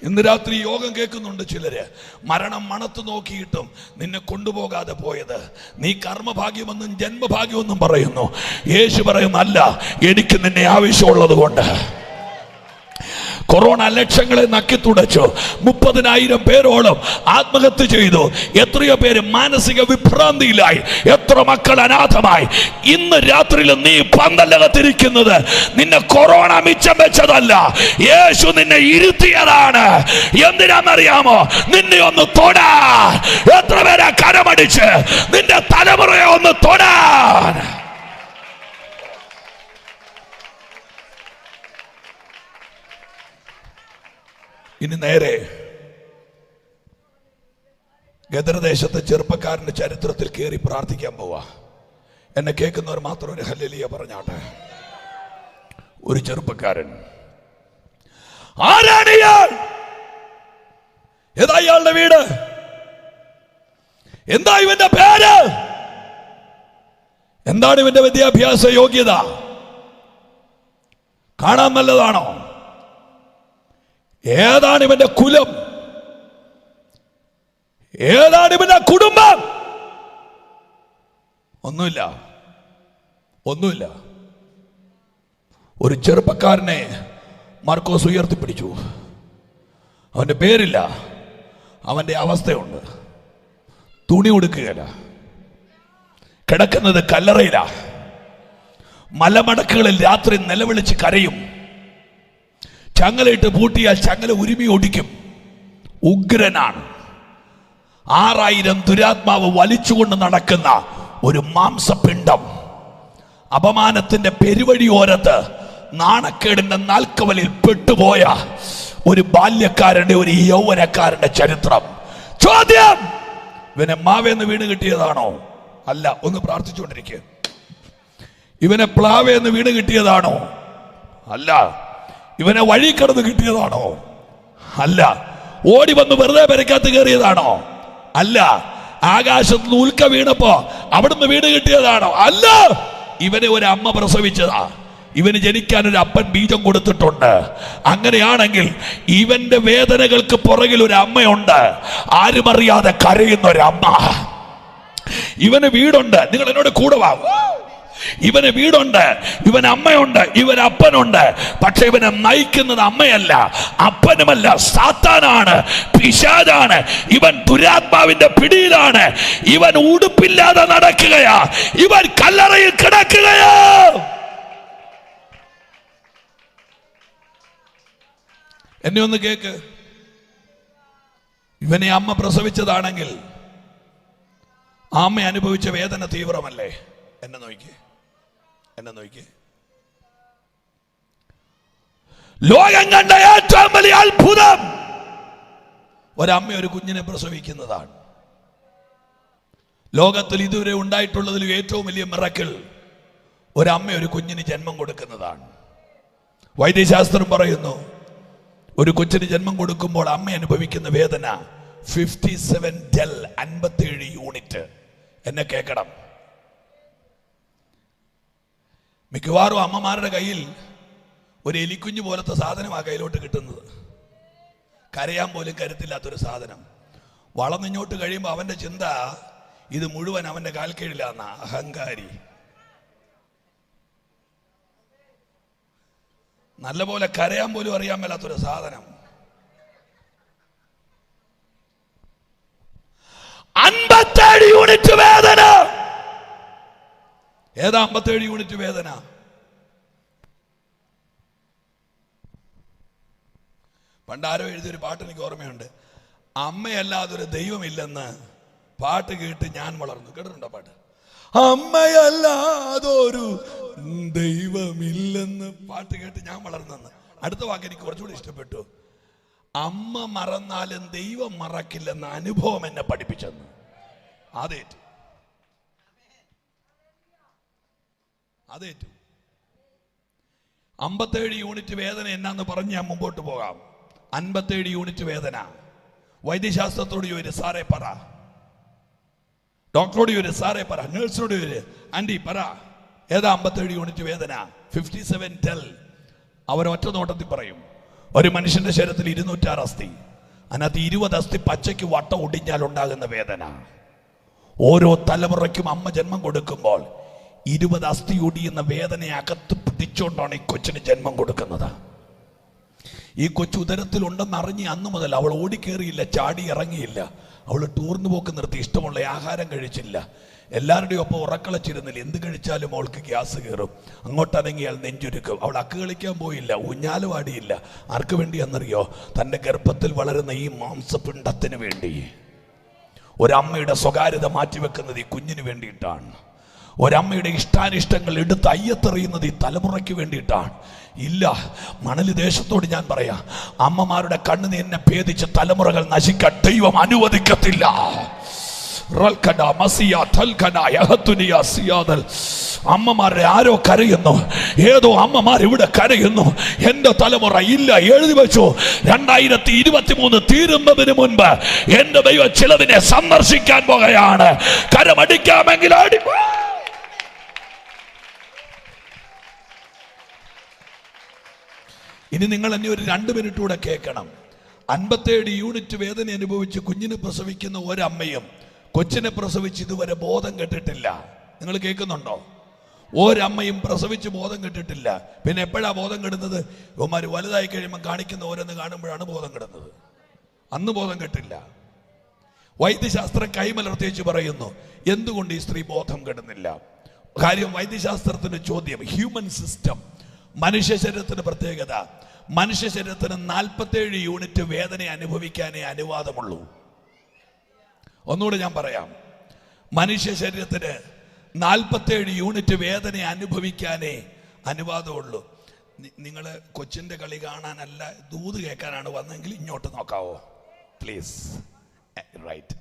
ഇന്ന് രാത്രി യോഗം കേൾക്കുന്നുണ്ട് ചിലര്. മരണം മണത്ത് നോക്കിയിട്ടും നിന്നെ കൊണ്ടുപോകാതെ പോയത് നീ കർമ്മഭാഗ്യമെന്നും ജന്മഭാഗ്യമെന്നും പറയുന്നു. യേശു പറയുന്നു, അല്ല, എനിക്ക് നിന്നെ ആവശ്യമുള്ളത് കൊണ്ട്. കൊറോണ ലക്ഷങ്ങളെ നക്കി തുടച്ചു. 30,000 പേരോളം ആത്മഹത്യ ചെയ്തു. എത്രയോ പേര് മാനസിക വിഭ്രാന്തിയിലായി. എത്ര മക്കൾ അനാഥമായി. ഇന്ന് രാത്രിയിൽ നീ പന്തലകത്തിരിക്കുന്നത് നിന്നെ കൊറോണ മിച്ചം വെച്ചതല്ല, യേശു നിന്നെ ഇരുത്തിയതാണ്. എന്തിനാണെന്നറിയാമോ? നിന്നെ ഒന്ന് തൊടാൻ. എത്ര പേരാ കരമടിച്ച് നിന്റെ തലമുറയെ ഒന്ന് തൊടാൻ. ഇനി നേരെ ഗദർദേശത്തെ ചെറുപ്പക്കാരന്റെ ചരിത്രത്തിൽ കയറി പ്രാർത്ഥിക്കാൻ പോവാ. എന്നെ കേൾക്കുന്നവർ മാത്രം ഒരു ഹല്ലേലൂയ പറഞ്ഞാട്ടെ. ഒരു ചെറുപ്പക്കാരൻ, ആരാണ് ഇയാൾ? ഏതാ ഇയാളുടെ വീട്? എന്താ ഇവന്റെ പേര്? എന്താണ് ഇവന്റെ വിദ്യാഭ്യാസ യോഗ്യത? കാണാൻ നല്ലതാണോ? ഏതാണ് ഇവന്റെ കുലം? ഏതാണ് ഇവന്റെ കുടുംബം? ഒന്നുമില്ല. ഒരു ചെറുപ്പക്കാരനെ മാർക്കോസ് ഉയർത്തിപ്പിടിച്ചു. അവന്റെ പേരില്ല, അവന്റെ അവസ്ഥയുണ്ട്. തുണി ഉടുക്കുകയില്ല, കിടക്കുന്നത് കല്ലറയില. മലമടക്കുകളിൽ രാത്രി നിലവിളിച്ച് കരയും. ചങ്ങലയിട്ട് പൂട്ടിയാൽ ചങ്ങല ഉരുമി ഒടിക്കും. ഉഗ്രനാണ്. 6000 ദുരാത്മാവ് വലിച്ചുകൊണ്ട് നടക്കുന്ന ഒരു മാംസപിണ്ഡം. അപമാനത്തിന്റെ പെരുവഴിയോരത്ത് നാണക്കേടിന്റെ നാൽക്കവലിൽ പെട്ടുപോയ ഒരു ബാല്യക്കാരന്റെ, ഒരു യൗവനക്കാരന്റെ ചരിത്രം. ചോദ്യം, ഇവനെ മാവേന്ന് വീണ് കിട്ടിയതാണോ? അല്ല. ഒന്ന് പ്രാർത്ഥിച്ചുകൊണ്ടിരിക്കുക. ഇവനെ പ്ലാവേന്ന് വീണ് കിട്ടിയതാണോ? അല്ല. ഇവനെ വഴി കടന്ന് കിട്ടിയതാണോ? അല്ല. ഓടി വന്ന് വെറുതെ പെരക്കകത്ത് കയറിയതാണോ? അല്ല. ആകാശത്ത് നിന്ന് ഉൽക്ക വീണപ്പോ അവിടുന്ന് വീട് കിട്ടിയതാണോ? അല്ല. ഇവനെ ഒരു അമ്മ പ്രസവിച്ചതാ. ഇവന് ജനിക്കാൻ ഒരു അപ്പൻ ബീജം കൊടുത്തിട്ടുണ്ട്. അങ്ങനെയാണെങ്കിൽ ഇവന്റെ വേദനകൾക്ക് പുറകിൽ ഒരു അമ്മയുണ്ട്. ആരും അറിയാതെ കരയുന്ന ഒരമ്മ. ഇവന് വീടുണ്ട്. നിങ്ങൾ എന്നോട് കൂടെ വാ. ഇവന് വീടുണ്ട്, ഇവൻ അമ്മയുണ്ട്, ഇവൻ അപ്പനുണ്ട്. പക്ഷെ ഇവനെ നയിക്കുന്നത് അമ്മയല്ല, അപ്പനുമല്ല, സാത്താനാണ്, പിശാചാണ്. ഇവൻ ദുരാത്മാവിന്റെ പിടിയിലാണ്. ഇവൻ ഉടുപ്പില്ലാതെ നടക്കുകയാ. ഇവൻ കല്ലറയിൽ കിടക്കുകയാ. എന്നെ ഒന്ന് കേക്ക്. ഇവനെ അമ്മ പ്രസവിച്ചതാണെങ്കിൽ അമ്മ അനുഭവിച്ച വേദന തീവ്രമല്ലേ? എന്നെ നോക്കി. ലോകം കണ്ട ഏറ്റവും വലിയ അത്ഭുതം ഒരമ്മ ഒരു കുഞ്ഞിനെ പ്രസവിക്കുന്നതാണ്. ലോകത്തിൽ ഇതുവരെ ഉണ്ടായിട്ടുള്ളതിൽ ഏറ്റവും വലിയ മിറക്കിൾ ഒരമ്മ ഒരു കുഞ്ഞിന് ജന്മം കൊടുക്കുന്നതാണ്. വൈദ്യശാസ്ത്രം പറയുന്നു ഒരു കൊച്ചിന് ജന്മം കൊടുക്കുമ്പോൾ അമ്മ അനുഭവിക്കുന്ന വേദന 57 ഡെൽ 57 യൂണിറ്റ്. എന്നെ കേൾക്കണം. മിക്കവാറും അമ്മമാരുടെ കയ്യിൽ ഒരു എലിക്കുഞ്ഞു പോലത്തെ സാധനമാണ് കയ്യിലോട്ട് കിട്ടുന്നത്. കരയാൻ പോലും കരുത്തില്ലാത്തൊരു സാധനം. വളർന്നിങ്ങോട്ട് കഴിയുമ്പോൾ അവന്റെ ചിന്ത ഇത് മുഴുവൻ അവന്റെ കാൽക്കീഴിലാന്ന. അഹങ്കാരി. നല്ലപോലെ കരയാൻ പോലും അറിയാൻ മേലാത്തൊരു സാധനം. 57 യൂണിറ്റ് വേദന. ഏതാ 57 യൂണിറ്റ് വേദന? പണ്ടാരോ എഴുതിയൊരു പാട്ട് എനിക്ക് ഓർമ്മയുണ്ട്. അമ്മയല്ലാതൊരു ദൈവമില്ലെന്ന് പാട്ട് കേട്ട് ഞാൻ വളർന്നു. കേട്ടിട്ടുണ്ടോ പാട്ട്? അമ്മയല്ലാതൊരു ദൈവമില്ലെന്ന് പാട്ട് കേട്ട് ഞാൻ വളർന്നെന്ന്. അടുത്ത വാക്ക് എനിക്ക് കുറച്ചുകൂടി ഇഷ്ടപ്പെട്ടു. അമ്മ മറന്നാലും ദൈവം മറക്കില്ലെന്ന അനുഭവം എന്നെ പഠിപ്പിച്ചെന്ന്. അതേറ്റു. 57 യൂണിറ്റ് വേദന എന്നാന്ന് പറഞ്ഞ് ഞാൻ മുമ്പോട്ട് പോകാം. 57 യൂണിറ്റ് വേദന. വൈദ്യശാസ്ത്രത്തോട് ചോദിച്ചു, സാറേ പറ. ഡോക്ടറോട് ചോദിച്ചു, സാറേ പറ. നേഴ്സിനോട് ചോദിച്ചു, ആൻറ്റി പറ, ഏതാ 57 യൂണിറ്റ് വേദന? 57 ടെൽ. അവർ ഒറ്റ നോട്ടത്തിൽ പറയും. ഒരു മനുഷ്യന്റെ ശരീരത്തിൽ 206 അസ്ഥി. അതിനകത്ത് 20 അസ്ഥി പച്ചയ്ക്ക് വട്ടം ഒടിഞ്ഞാൽ ഉണ്ടാകുന്ന വേദന. ഓരോ തലമുറയ്ക്കും അമ്മ ജന്മം കൊടുക്കുമ്പോൾ 20 അസ്ഥി ഒടിയുന്ന വേദനയെ അകത്ത് പിടിച്ചുകൊണ്ടാണ് ഈ കൊച്ചിന് ജന്മം കൊടുക്കുന്നത്. ഈ കൊച്ചു ഉദരത്തിലുണ്ടെന്ന് അറിഞ്ഞ് അന്ന് മുതൽ അവൾ ഓടിക്കേറിയില്ല, ചാടി ഇറങ്ങിയില്ല. അവൾ ടൂറിന് പോക്ക് നിർത്തി. ഇഷ്ടമുള്ള ആഹാരം കഴിച്ചില്ല. എല്ലാവരുടെയും ഒപ്പം ഉറക്കളച്ചിരുന്നില്ല. എന്ത് കഴിച്ചാലും അവൾക്ക് ഗ്യാസ് കയറും. അങ്ങോട്ടനങ്ങിയാൽ നെഞ്ചുരുക്കും. അവൾ അക്ക് കളിക്കാൻ പോയില്ല, ഊഞ്ഞാല് പാടിയില്ല. ആർക്ക് വേണ്ടിയെന്നറിയോ? തൻ്റെ ഗർഭത്തിൽ വളരുന്ന ഈ മാംസപിണ്ഡത്തിന് വേണ്ടി. ഒരമ്മയുടെ സ്വകാര്യത മാറ്റിവെക്കുന്നത് ഈ കുഞ്ഞിന് വേണ്ടിയിട്ടാണ്. ഒരമ്മയുടെ ഇഷ്ടാനിഷ്ടങ്ങൾ എടുത്ത് അയ്യത്തെറിയുന്നത് ഈ തലമുറയ്ക്ക് വേണ്ടിയിട്ടാണ്. ഇല്ല, മണല് ദേശത്തോട് ഞാൻ പറയാം, അമ്മമാരുടെ കണ്ണുനീരിനെ ഭേദിച്ച് തലമുറകൾ നശിക്കാൻ ദൈവം അനുവദിക്കത്തില്ല. അമ്മമാരുടെ ആരോ കരയുന്നു. ഏതോ അമ്മമാർ ഇവിടെ കരയുന്നു. എന്റെ തലമുറ ഇല്ല. എഴുതി വെച്ചു, 2023 തീരുന്നതിന് മുൻപ് എന്റെ ദൈവം ചിലതിനെ സന്ദർശിക്കാൻ പോകുകയാണ്. കരമടിക്കാമെങ്കിൽ അടി. ഇനി നിങ്ങൾ എന്നെ ഒരു 2 മിനിറ്റ് കൂടെ കേൾക്കണം. 57 യൂണിറ്റ് വേദന അനുഭവിച്ച് കുഞ്ഞിനെ പ്രസവിക്കുന്ന ഒരമ്മയും കൊച്ചിനെ പ്രസവിച്ച് ഇതുവരെ ബോധം കെട്ടിട്ടില്ല. നിങ്ങൾ കേൾക്കുന്നുണ്ടോ? ഒരമ്മയും പ്രസവിച്ച് ബോധം കെട്ടിട്ടില്ല. പിന്നെ എപ്പോഴാ ബോധം കെടുന്നത്? ഇവന്മാർ വലുതായി കഴിയുമ്പോൾ കാണിക്കുന്ന ഓരോന്ന് കാണുമ്പോഴാണ് ബോധം കെടുന്നത്. അന്ന് ബോധം കെട്ടില്ല. വൈദ്യശാസ്ത്രം കൈമലർത്തി വെച്ച് പറയുന്നു, എന്തുകൊണ്ട് ഈ സ്ത്രീ ബോധം കെടുന്നില്ല? കാര്യം വൈദ്യശാസ്ത്രത്തിന്റെ ചോദ്യം, ഹ്യൂമൻ സിസ്റ്റം, മനുഷ്യ ശരീരത്തിന്റെ പ്രത്യേകത. മനുഷ്യ ശരീരത്തിന് 47 യൂണിറ്റ് വേദന അനുഭവിക്കാനേ അനുവാദമുള്ളൂ. ഒന്നുകൂടെ ഞാൻ പറയാം, മനുഷ്യ ശരീരത്തിന് 47 യൂണിറ്റ് വേദന അനുഭവിക്കാനേ അനുവാദമുള്ളൂ. നിങ്ങൾ കൊച്ചിൻ്റെ കളി കാണാനല്ല, ദൂത് കേൾക്കാനാണ് വന്നെങ്കിൽ ഇങ്ങോട്ട് നോക്കാവോ പ്ലീസ്? റൈറ്റ്.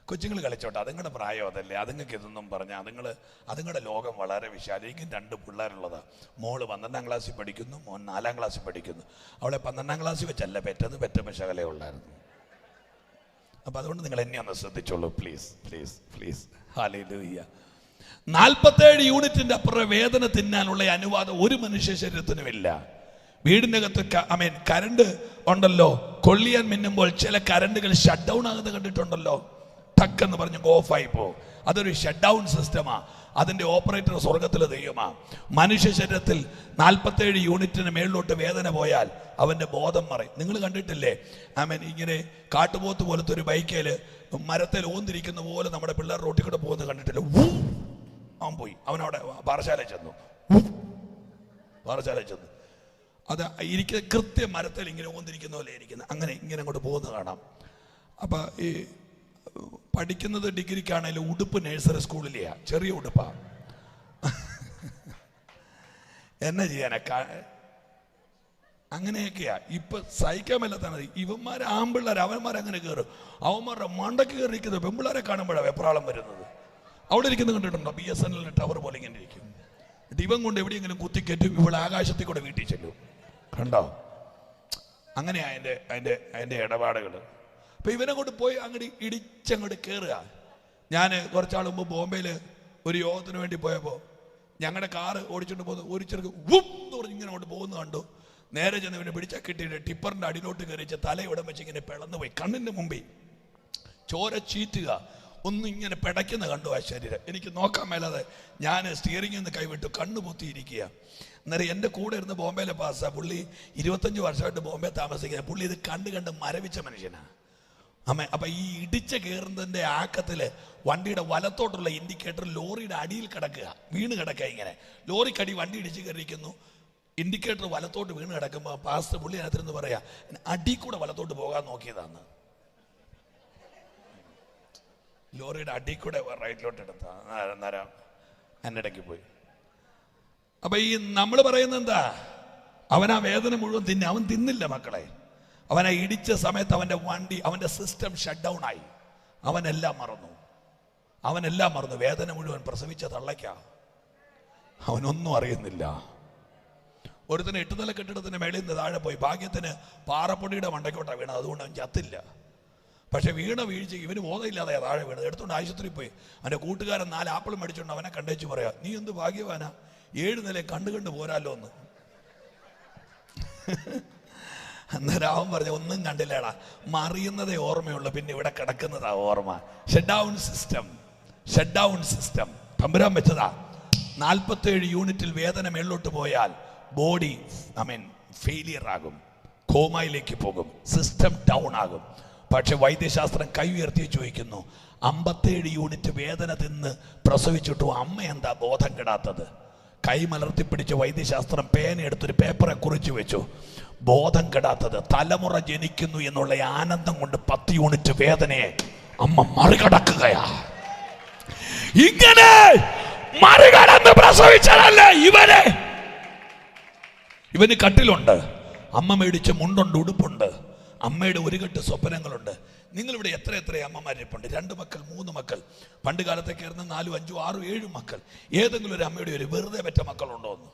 കൊച്ചുങ്ങൾ കളിച്ചോട്ടെ, അതുങ്ങളുടെ പ്രായം അതല്ലേ. അതുങ്ങൾക്ക് ഇതൊന്നും പറഞ്ഞാൽ അതുങ്ങളുടെ ലോകം വളരെ വിശാലം. എനിക്കും 2 പിള്ളേരുള്ളതാണ്. മോള് 12ാം ക്ലാസ്സിൽ പഠിക്കുന്നു, മോൻ 4ാം ക്ലാസ്സിൽ പഠിക്കുന്നു. അവളെ 12ാം ക്ലാസ്സിൽ വെച്ചല്ല പെറ്റത്, പെറ്റ ശകലേ ഉള്ളായിരുന്നു. അപ്പം അതുകൊണ്ട് നിങ്ങൾ എന്നെ ഒന്ന് ശ്രദ്ധിച്ചോളൂ പ്ലീസ് പ്ലീസ് പ്ലീസ്. ഹല്ലേലൂയ. 47 യൂണിറ്റിന്റെ അപ്പുറം വേദന തിന്നാനുള്ള അനുവാദം ഒരു മനുഷ്യ ശരീരത്തിനുമില്ല. വീടിൻ്റെ അകത്ത് കരണ്ട് ഉണ്ടല്ലോ, കൊള്ളിയാൻ മിന്നുമ്പോൾ ചില കരണ്ടുകൾ ഷട്ട് ഡൗൺ ആകുന്നത് കണ്ടിട്ടുണ്ടല്ലോ. ടക്കെന്ന് പറഞ്ഞ് ഓഫായി പോകും. അതൊരു ഷട്ട് ഡൗൺ സിസ്റ്റമാ. അതിൻ്റെ ഓപ്പറേറ്റർ സ്വർഗത്തിലെ ദൈവമാ. മനുഷ്യ ശരീരത്തിൽ 47 യൂണിറ്റിന് മേളിലോട്ട് വേദന പോയാൽ അവൻ്റെ ബോധം മറയും. നിങ്ങൾ കണ്ടിട്ടില്ലേ? ഇങ്ങനെ കാട്ടുപോത്ത് പോലത്തെ ഒരു ബൈക്കേൽ മരത്തിൽ ഓന്തിരിക്കുന്ന പോലെ നമ്മുടെ പിള്ളേർ റോട്ടിൽ കൂടെ പോകുന്നത് കണ്ടിട്ടില്ലേ? അവൻ പോയി, അവനവിടെ പാറശാലയിൽ ചെന്നു. അത് ഇരിക്കുന്ന കൃത്യം മരത്തിൽ ഇങ്ങനെ ഓന്തിരിക്കുന്ന പോലെ ഇരിക്കുന്നത്. അങ്ങനെ ഇങ്ങനെ അങ്ങോട്ട് പോകുന്നത് കാണാം. അപ്പം ഈ പഠിക്കുന്നത് ഡിഗ്രിക്കാണെങ്കിലും ഉടുപ്പ് നഴ്സറി സ്കൂളിലെയാ, ചെറിയ ഉടുപ്പാ. എന്നാ ചെയ്യാനാ? അങ്ങനെയൊക്കെയാ ഇപ്പൊ സഹിക്കാൻ മേലാത്താണ്. ഇവന്മാർ ആമ്പിള്ളേർ, അവന്മാരങ്ങനെ കയറും. അവന്മാരുടെ മണ്ടയ്ക്ക് കയറിയിരിക്കുന്നത് പെമ്പിള്ളേരെ കാണുമ്പോഴാണ് വെപ്രാളം വരുന്നത്. അവിടെ ഇരിക്കുന്നത് കണ്ടിട്ടുണ്ടോ? BSNL ടവർ പോലെ ഇങ്ങനെ ഇരിക്കും. ഇവൻ കൊണ്ട് എവിടെയെങ്കിലും കുത്തിക്കയറ്റും, ഇവിടെ ആകാശത്തിൽ കൂടെ വീട്ടിൽ ചെല്ലും. കണ്ടോ? അങ്ങനെയാ അതിൻ്റെ ഇടപാടുകൾ. അപ്പം ഇവനെ കൊണ്ട് പോയി അങ്ങോട്ട് ഇടിച്ചങ്ങോട്ട് കയറുക. ഞാൻ കുറച്ചാൾ മുമ്പ് ബോംബെയിൽ ഒരു യോഗത്തിന് വേണ്ടി പോയപ്പോൾ ഞങ്ങളുടെ കാറ് ഓടിച്ചുകൊണ്ട് പോകുന്നത് ഒരു ചെറുക്ക് വും എന്ന് പറഞ്ഞ് ഇങ്ങനെ അങ്ങോട്ട് പോകുന്നത് കണ്ടു. നേരെ ചെന്ന് ഇവനെ പിടിച്ചാൽ കിട്ടിയിട്ട് ടിപ്പറിൻ്റെ അടിയിലോട്ട് കയറിച്ച് തലയിടം വെച്ച് ഇങ്ങനെ പിളർന്നു പോയി. കണ്ണിൻ്റെ മുമ്പിൽ ചോര ചീറ്റുക, ഒന്നും ഇങ്ങനെ പിടയ്ക്കുന്ന കണ്ടു ആ ശരീരം. എനിക്ക് നോക്കാൻ മേലാതെ ഞാൻ സ്റ്റിയറിംഗിൽ നിന്ന് കൈവിട്ടു, കണ്ണു പൊത്തിയിരിക്കുക. അന്നേരം എൻ്റെ കൂടെ ഇരുന്ന് ബോംബെയിലെ പാസ്സാ, പുള്ളി 25 വർഷമായിട്ട് ബോംബെ താമസിക്കുക. പുള്ളി ഇത് കണ്ട് മരവിച്ച മനുഷ്യനാണ്. അപ്പം ഈ ഇടിച്ച് കയറുന്നതിൻ്റെ ആക്കത്തിൽ വണ്ടിയുടെ വലത്തോട്ടുള്ള ഇൻഡിക്കേറ്റർ ലോറിയുടെ അടിയിൽ കിടക്കുക, വീണ് കിടക്കുക. ഇങ്ങനെ ലോറിക്കടി വണ്ടി ഇടിച്ച് കയറിയിരിക്കുന്നു, ഇൻഡിക്കേറ്റർ വലത്തോട്ട് വീണ് കിടക്കുമ്പോൾ പാസ്റ്റർ പുള്ളി അതിനകത്തിരുന്ന് പറയാ, അടി കൂടെ വലത്തോട്ട് പോകാൻ നോക്കിയതാണ്. ലോറിയുടെ അടി കൂടെ റൈറ്റിലോട്ട് എടുത്ത അന്നേരം എൻ്റെ ഇടയ്ക്ക് പോയി. അപ്പൊ ഈ നമ്മൾ പറയുന്നത് എന്താ? അവൻ ആ വേദന മുഴുവൻ അവൻ തിന്നില്ല മക്കളെ. അവനെ ഇടിച്ച സമയത്ത് അവൻ്റെ വണ്ടി, അവൻ്റെ സിസ്റ്റം ഷട്ട് ഡൗൺ ആയി. അവനെല്ലാം മറന്നു. വേദന മുഴുവൻ പ്രസവിച്ച തള്ളയ്ക്ക. അവനൊന്നും അറിയുന്നില്ല. ഒരുത്തിന് 8 നില കെട്ടിടത്തിന് മേളിൽ നിന്ന് താഴെ പോയി. ഭാഗ്യത്തിന് പാറപ്പൊടിയുടെ മണ്ടയ്ക്കോട്ടാണ് വീണത്, അതുകൊണ്ട് അവൻ ചത്തില്ല. പക്ഷെ വീഴ്ച ഇവന് ബോധമില്ലാതെ താഴെ വീണത്. എടുത്തുകൊണ്ട് ആശുപത്രിയിൽ പോയി. അവൻ്റെ കൂട്ടുകാരൻ 4 ആപ്പിളും മേടിച്ചുകൊണ്ട് അവനെ കണ്ടേച്ച് പറയാ, നീ എന്ത് ഭാഗ്യവാനാ, 7 നില കണ്ടു പോരാല്ലോ എന്ന്. അന്നേരം അവൻ പറഞ്ഞു, ഒന്നും കണ്ടില്ലേടാ, മറിയുന്നതേ ഓർമ്മയുള്ളൂ, പിന്നെ ഇവിടെ കിടക്കുന്നതാ ഓർമ്മ. ഷട്ട് ഡൗൺ സിസ്റ്റം തമ്പുരാൻ വെച്ചതാ. 47 യൂണിറ്റിൽ വേദന മേളിലോട്ട് പോയാൽ ബോഡി ഫെയിലിയർ ആകും, കോമയിലേക്ക് പോകും, സിസ്റ്റം ഡൗൺ ആകും. പക്ഷെ വൈദ്യശാസ്ത്രം കൈ ഉയർത്തി ചോദിക്കുന്നു, 57 യൂണിറ്റ് വേദന തിന്ന് പ്രസവിച്ചിട്ടു അമ്മ എന്താ ബോധം കെടാത്തത്? കൈ മലർത്തിപ്പിടിച്ച് വൈദ്യശാസ്ത്രം പേനയെടുത്തൊരു പേപ്പറെ കുറിച്ച് വെച്ചു. ബോധം കെടാത്തത് തലമുറ ജനിക്കുന്നു എന്നുള്ള ആനന്ദം കൊണ്ട് 10 യൂണിറ്റ് വേദനയെ അമ്മ മറികടക്കുകയാ. ഇങ്ങനെ മറികടന്ന് പ്രസവിച്ചതല്ലേ ഇവന് കട്ടിലുണ്ട്, അമ്മ മേടിച്ച മുണ്ടുണ്ട്, ഉടുപ്പുണ്ട്, അമ്മയുടെ ഒരു കെട്ട് സ്വപ്നങ്ങളുണ്ട്. നിങ്ങളിവിടെ എത്ര അമ്മമാരിപ്പുണ്ട്? 2 മക്കൾ, 3 മക്കൾ. പണ്ട് കാലത്തൊക്കെ ആയിരുന്നു 4, 5, 6, 7 മക്കൾ. ഏതെങ്കിലും ഒരു അമ്മയുടെ ഒരു വെറുതെ പെറ്റ മക്കളുണ്ടോ എന്ന്?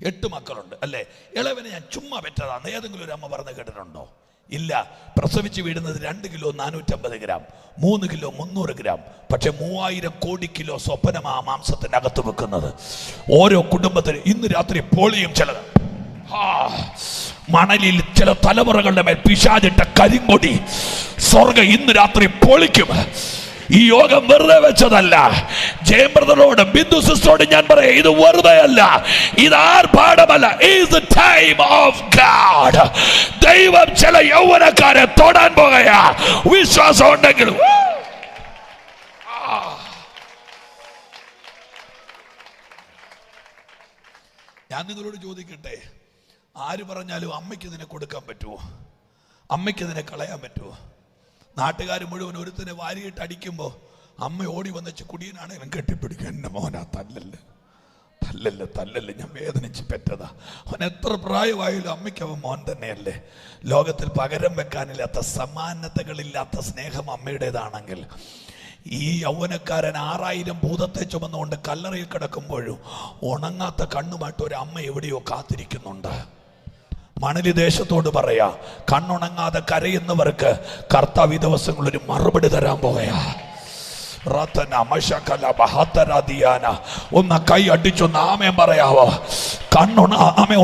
8 മക്കളുണ്ട് അല്ലേ? ഇളവനെ ഞാൻ ചുമ്മാ പെറ്റതാന്ന് ഏതെങ്കിലും ഒരു അമ്മ പറഞ്ഞ് കേട്ടിട്ടുണ്ടോ? ഇല്ല. പ്രസവിച്ച് വീടുന്നത് 2 കിലോ 450 ഗ്രാം, 3 കിലോ 300 ഗ്രാം. പക്ഷെ 3000 കോടി കിലോ സ്വപ്നം ആ മാംസത്തിന്റെ അകത്ത് വെക്കുന്നത്. ഓരോ കുടുംബത്തിന് ഇന്ന് രാത്രി പോളിയും ചിലത് മണലിൽ ചില തലമുറകളുടെ മേൽ പിശാചിട്ട കരിങ്കൊടി സ്വർഗ്ഗം ഇന്ന് രാത്രി പൊളിക്കും. ഈ യോഗം വെറുതെ വെച്ചതല്ല. ജയബ്രദറോട് ബിന്ദു സിസ്റ്ററോട് ഞാൻ പറയാം, ഇത് വെറുതെ അല്ല, ഇത് ആർഭാടമല്ല. ദൈവം ചില യൗവനക്കാരെ തൊടാൻ പോകയാ. വിശ്വാസം ഉണ്ടെങ്കിൽ ഞാൻ നിങ്ങളോട് ചോദിക്കട്ടെ, ആര് പറഞ്ഞാലും അമ്മയ്ക്ക് ഇതിനെ കൊടുക്കാൻ പറ്റുമോ? അമ്മയ്ക്ക് ഇതിനെ കളയാൻ പറ്റുമോ? നാട്ടുകാർ മുഴുവൻ ഒരുത്തിനെ വാരിയിട്ട് അടിക്കുമ്പോൾ അമ്മ ഓടി വന്നിച്ച് കുടിയനാണെങ്കിലും കെട്ടിപ്പിടിക്കുക, എൻ്റെ മോനാ, തല്ലല്ലേ, ഞാൻ വേദനിച്ച് പെറ്റതാ. അവൻ എത്ര പ്രായമായാലും അമ്മയ്ക്ക് അവൻ മോൻ തന്നെയല്ലേ. ലോകത്തിൽ പകരം വെക്കാനില്ലാത്ത സമാനതകളില്ലാത്ത സ്നേഹം അമ്മയുടേതാണെങ്കിൽ, ഈ യൗവനക്കാരൻ 6000 ഭൂതത്തെ ചുമന്നുകൊണ്ട് കല്ലറയിൽ കിടക്കുമ്പോഴും ഉണങ്ങാത്ത കണ്ണുമായിട്ട് ഒരു അമ്മ എവിടെയോ കാത്തിരിക്കുന്നുണ്ട്. മണലി ദേശത്തോട് പറയാ, കണ്ണുണങ്ങാതെ കരയുന്നവർക്ക് കർത്താവ് ഈ ദിവസങ്ങളിൽ ഒരു മറുപടി തരാൻ പോകയാ. ഒന്ന് കൈ അടിച്ചൊന്ന് ആമേൻ പറയാവോ?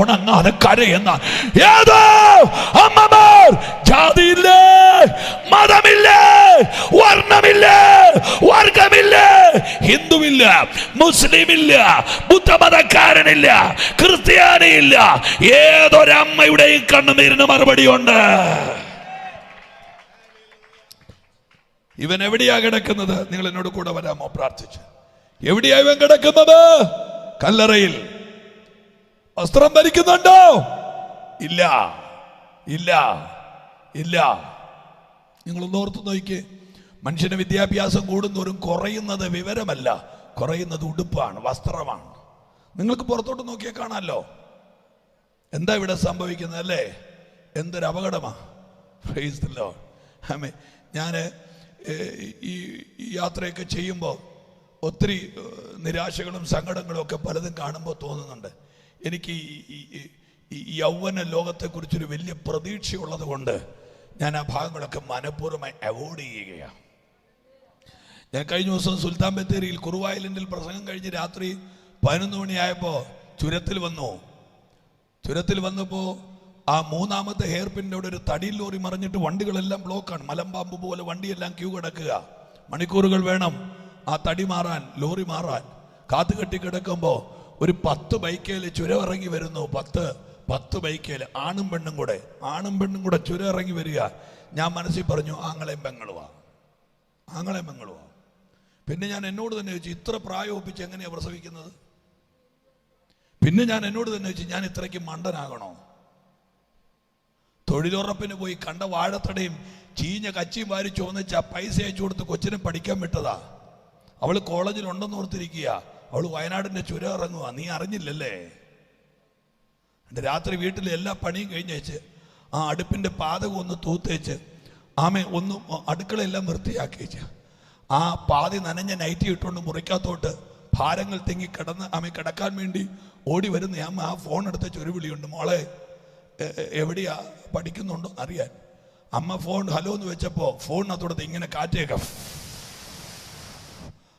ഉണങ്ങാതെ കരയുന്ന ഏതോ അമ്മമാർ, ജാതിയില്ലേ, മതമില്ലേ, വർണ്ണമില്ലേ, വർഗമില്ലേ, ഹിന്ദുവില്ല, മുസ്ലിമില്ല, ബുദ്ധമതക്കാരനില്ല, ക്രിസ്ത്യാനിയില്ല, ഏതൊരമ്മയുടെയും കണ്ണുനീരിന് മറുപടിയുണ്ട്. ഇവൻ എവിടെയാ കിടക്കുന്നത്? നിങ്ങൾ എന്നോട് കൂടെ വരാമോ? പ്രാർത്ഥിച്ച്. എവിടെയാ ഇവൻ കിടക്കുന്നത്? കല്ലറയിൽ. വസ്ത്രം ധരിക്കുന്നുണ്ടോ? ഇല്ല. നിങ്ങളൊന്ന് ഓർത്ത് നോക്കിയേ. മനുഷ്യന് വിദ്യാഭ്യാസം കൂടുന്നവരും കുറയുന്നത് വിവരമല്ല, കുറയുന്നത് ഉടുപ്പാണ്, വസ്ത്രമാണ്. നിങ്ങൾക്ക് പുറത്തോട്ട് നോക്കിയാൽ കാണാമല്ലോ എന്താ ഇവിടെ സംഭവിക്കുന്നത് അല്ലേ? എന്തൊരു അപകടമാ. Praise the lord. ആമേൻ. ഞാൻ ഈ യാത്രയൊക്കെ ചെയ്യുമ്പോൾ ഒത്തിരി നിരാശകളും സങ്കടങ്ങളും ഒക്കെ പലതും കാണുമ്പോൾ തോന്നുന്നുണ്ട്, എനിക്ക് ഈ യൗവന ലോകത്തെക്കുറിച്ചൊരു വലിയ പ്രതീക്ഷയുള്ളത് കൊണ്ട് ഞാൻ ആ ഭാഗങ്ങളൊക്കെ മനഃപൂർവ്വമായി അവോയ്ഡ് ചെയ്യുകയാണ്. ഞാൻ കഴിഞ്ഞ ദിവസം സുൽത്താൻ ബത്തേരിയിൽ കുറുവായിലിൻ്റെ പ്രസംഗം കഴിഞ്ഞ് രാത്രി 11 മണിയായപ്പോൾ ചുരത്തിൽ വന്നപ്പോൾ ആ 3ാമത്തെ ഹെയർ പിന്നിൻ്റെ അവിടെ ഒരു തടി ലോറി മറിഞ്ഞിട്ട് വണ്ടികളെല്ലാം ബ്ലോക്കാണ്. മലമ്പാമ്പ് പോലെ വണ്ടിയെല്ലാം ക്യൂ കിടക്കുക. മണിക്കൂറുകൾ വേണം ആ തടി മാറാൻ, ലോറി മാറാൻ. കാത്തു കെട്ടി കിടക്കുമ്പോൾ ഒരു 10 ബൈക്കേൽ ചുരം ഇറങ്ങി വരുന്നു. 10 ബൈക്കേൽ ആണും പെണ്ണും കൂടെ ചുരം ഇറങ്ങി വരിക. ഞാൻ മനസ്സിൽ പറഞ്ഞു, ആങ്ങളെയും പെങ്ങളുവാ. പിന്നെ ഞാൻ എന്നോട് തന്നെ ചോദിച്ചു, ഇത്ര പ്രായം ഒപ്പിച്ച് എങ്ങനെയാണ് പ്രസവിക്കുന്നത്? പിന്നെ ഞാൻ എന്നോട് തന്നെ ചോദിച്ചു, ഞാൻ ഇത്രയ്ക്ക് മണ്ടനാകണോ? തൊഴിലുറപ്പിന് പോയി കണ്ട വാഴത്തടയും ചീഞ്ഞ കച്ചിയും വാരി ചോദിച്ച പൈസ അയച്ചു കൊടുത്ത് കൊച്ചിനെ പഠിക്കാൻ വിട്ടതാ. അവള് കോളേജിൽ ഉണ്ടെന്ന് ഓർത്തിരിക്കുക. അവള് വയനാടിന്റെ ചുരം ഇറങ്ങുക. നീ അറിഞ്ഞില്ലല്ലേ? എൻ്റെ രാത്രി വീട്ടിലെ എല്ലാ പണിയും കഴിഞ്ഞേച്ച് ആ അടുപ്പിന്റെ പാതകം ഒന്ന് തൂത്തേച്ച് ഒന്ന് അടുക്കളയെല്ലാം വൃത്തിയാക്കിയേച്ച് ആ പാതി നനഞ്ഞ നൈറ്റി ഇട്ടുകൊണ്ട് മുറിക്കാത്തോട്ട് ഭാരങ്ങൾ തിങ്ങി കിടക്കാൻ വേണ്ടി ഓടി വരുന്ന അമ്മ ആ ഫോൺ എടുത്ത ഒരു വിളിയുണ്ട്, മോളെ എവിടെയാ, പഠിക്കുന്നുണ്ടോ അറിയാൻ. അമ്മ ഫോൺ ഹലോ എന്ന് വെച്ചപ്പോ ഫോണിനകത്തോടത്ത് ഇങ്ങനെ കാറ്റേക്കാം.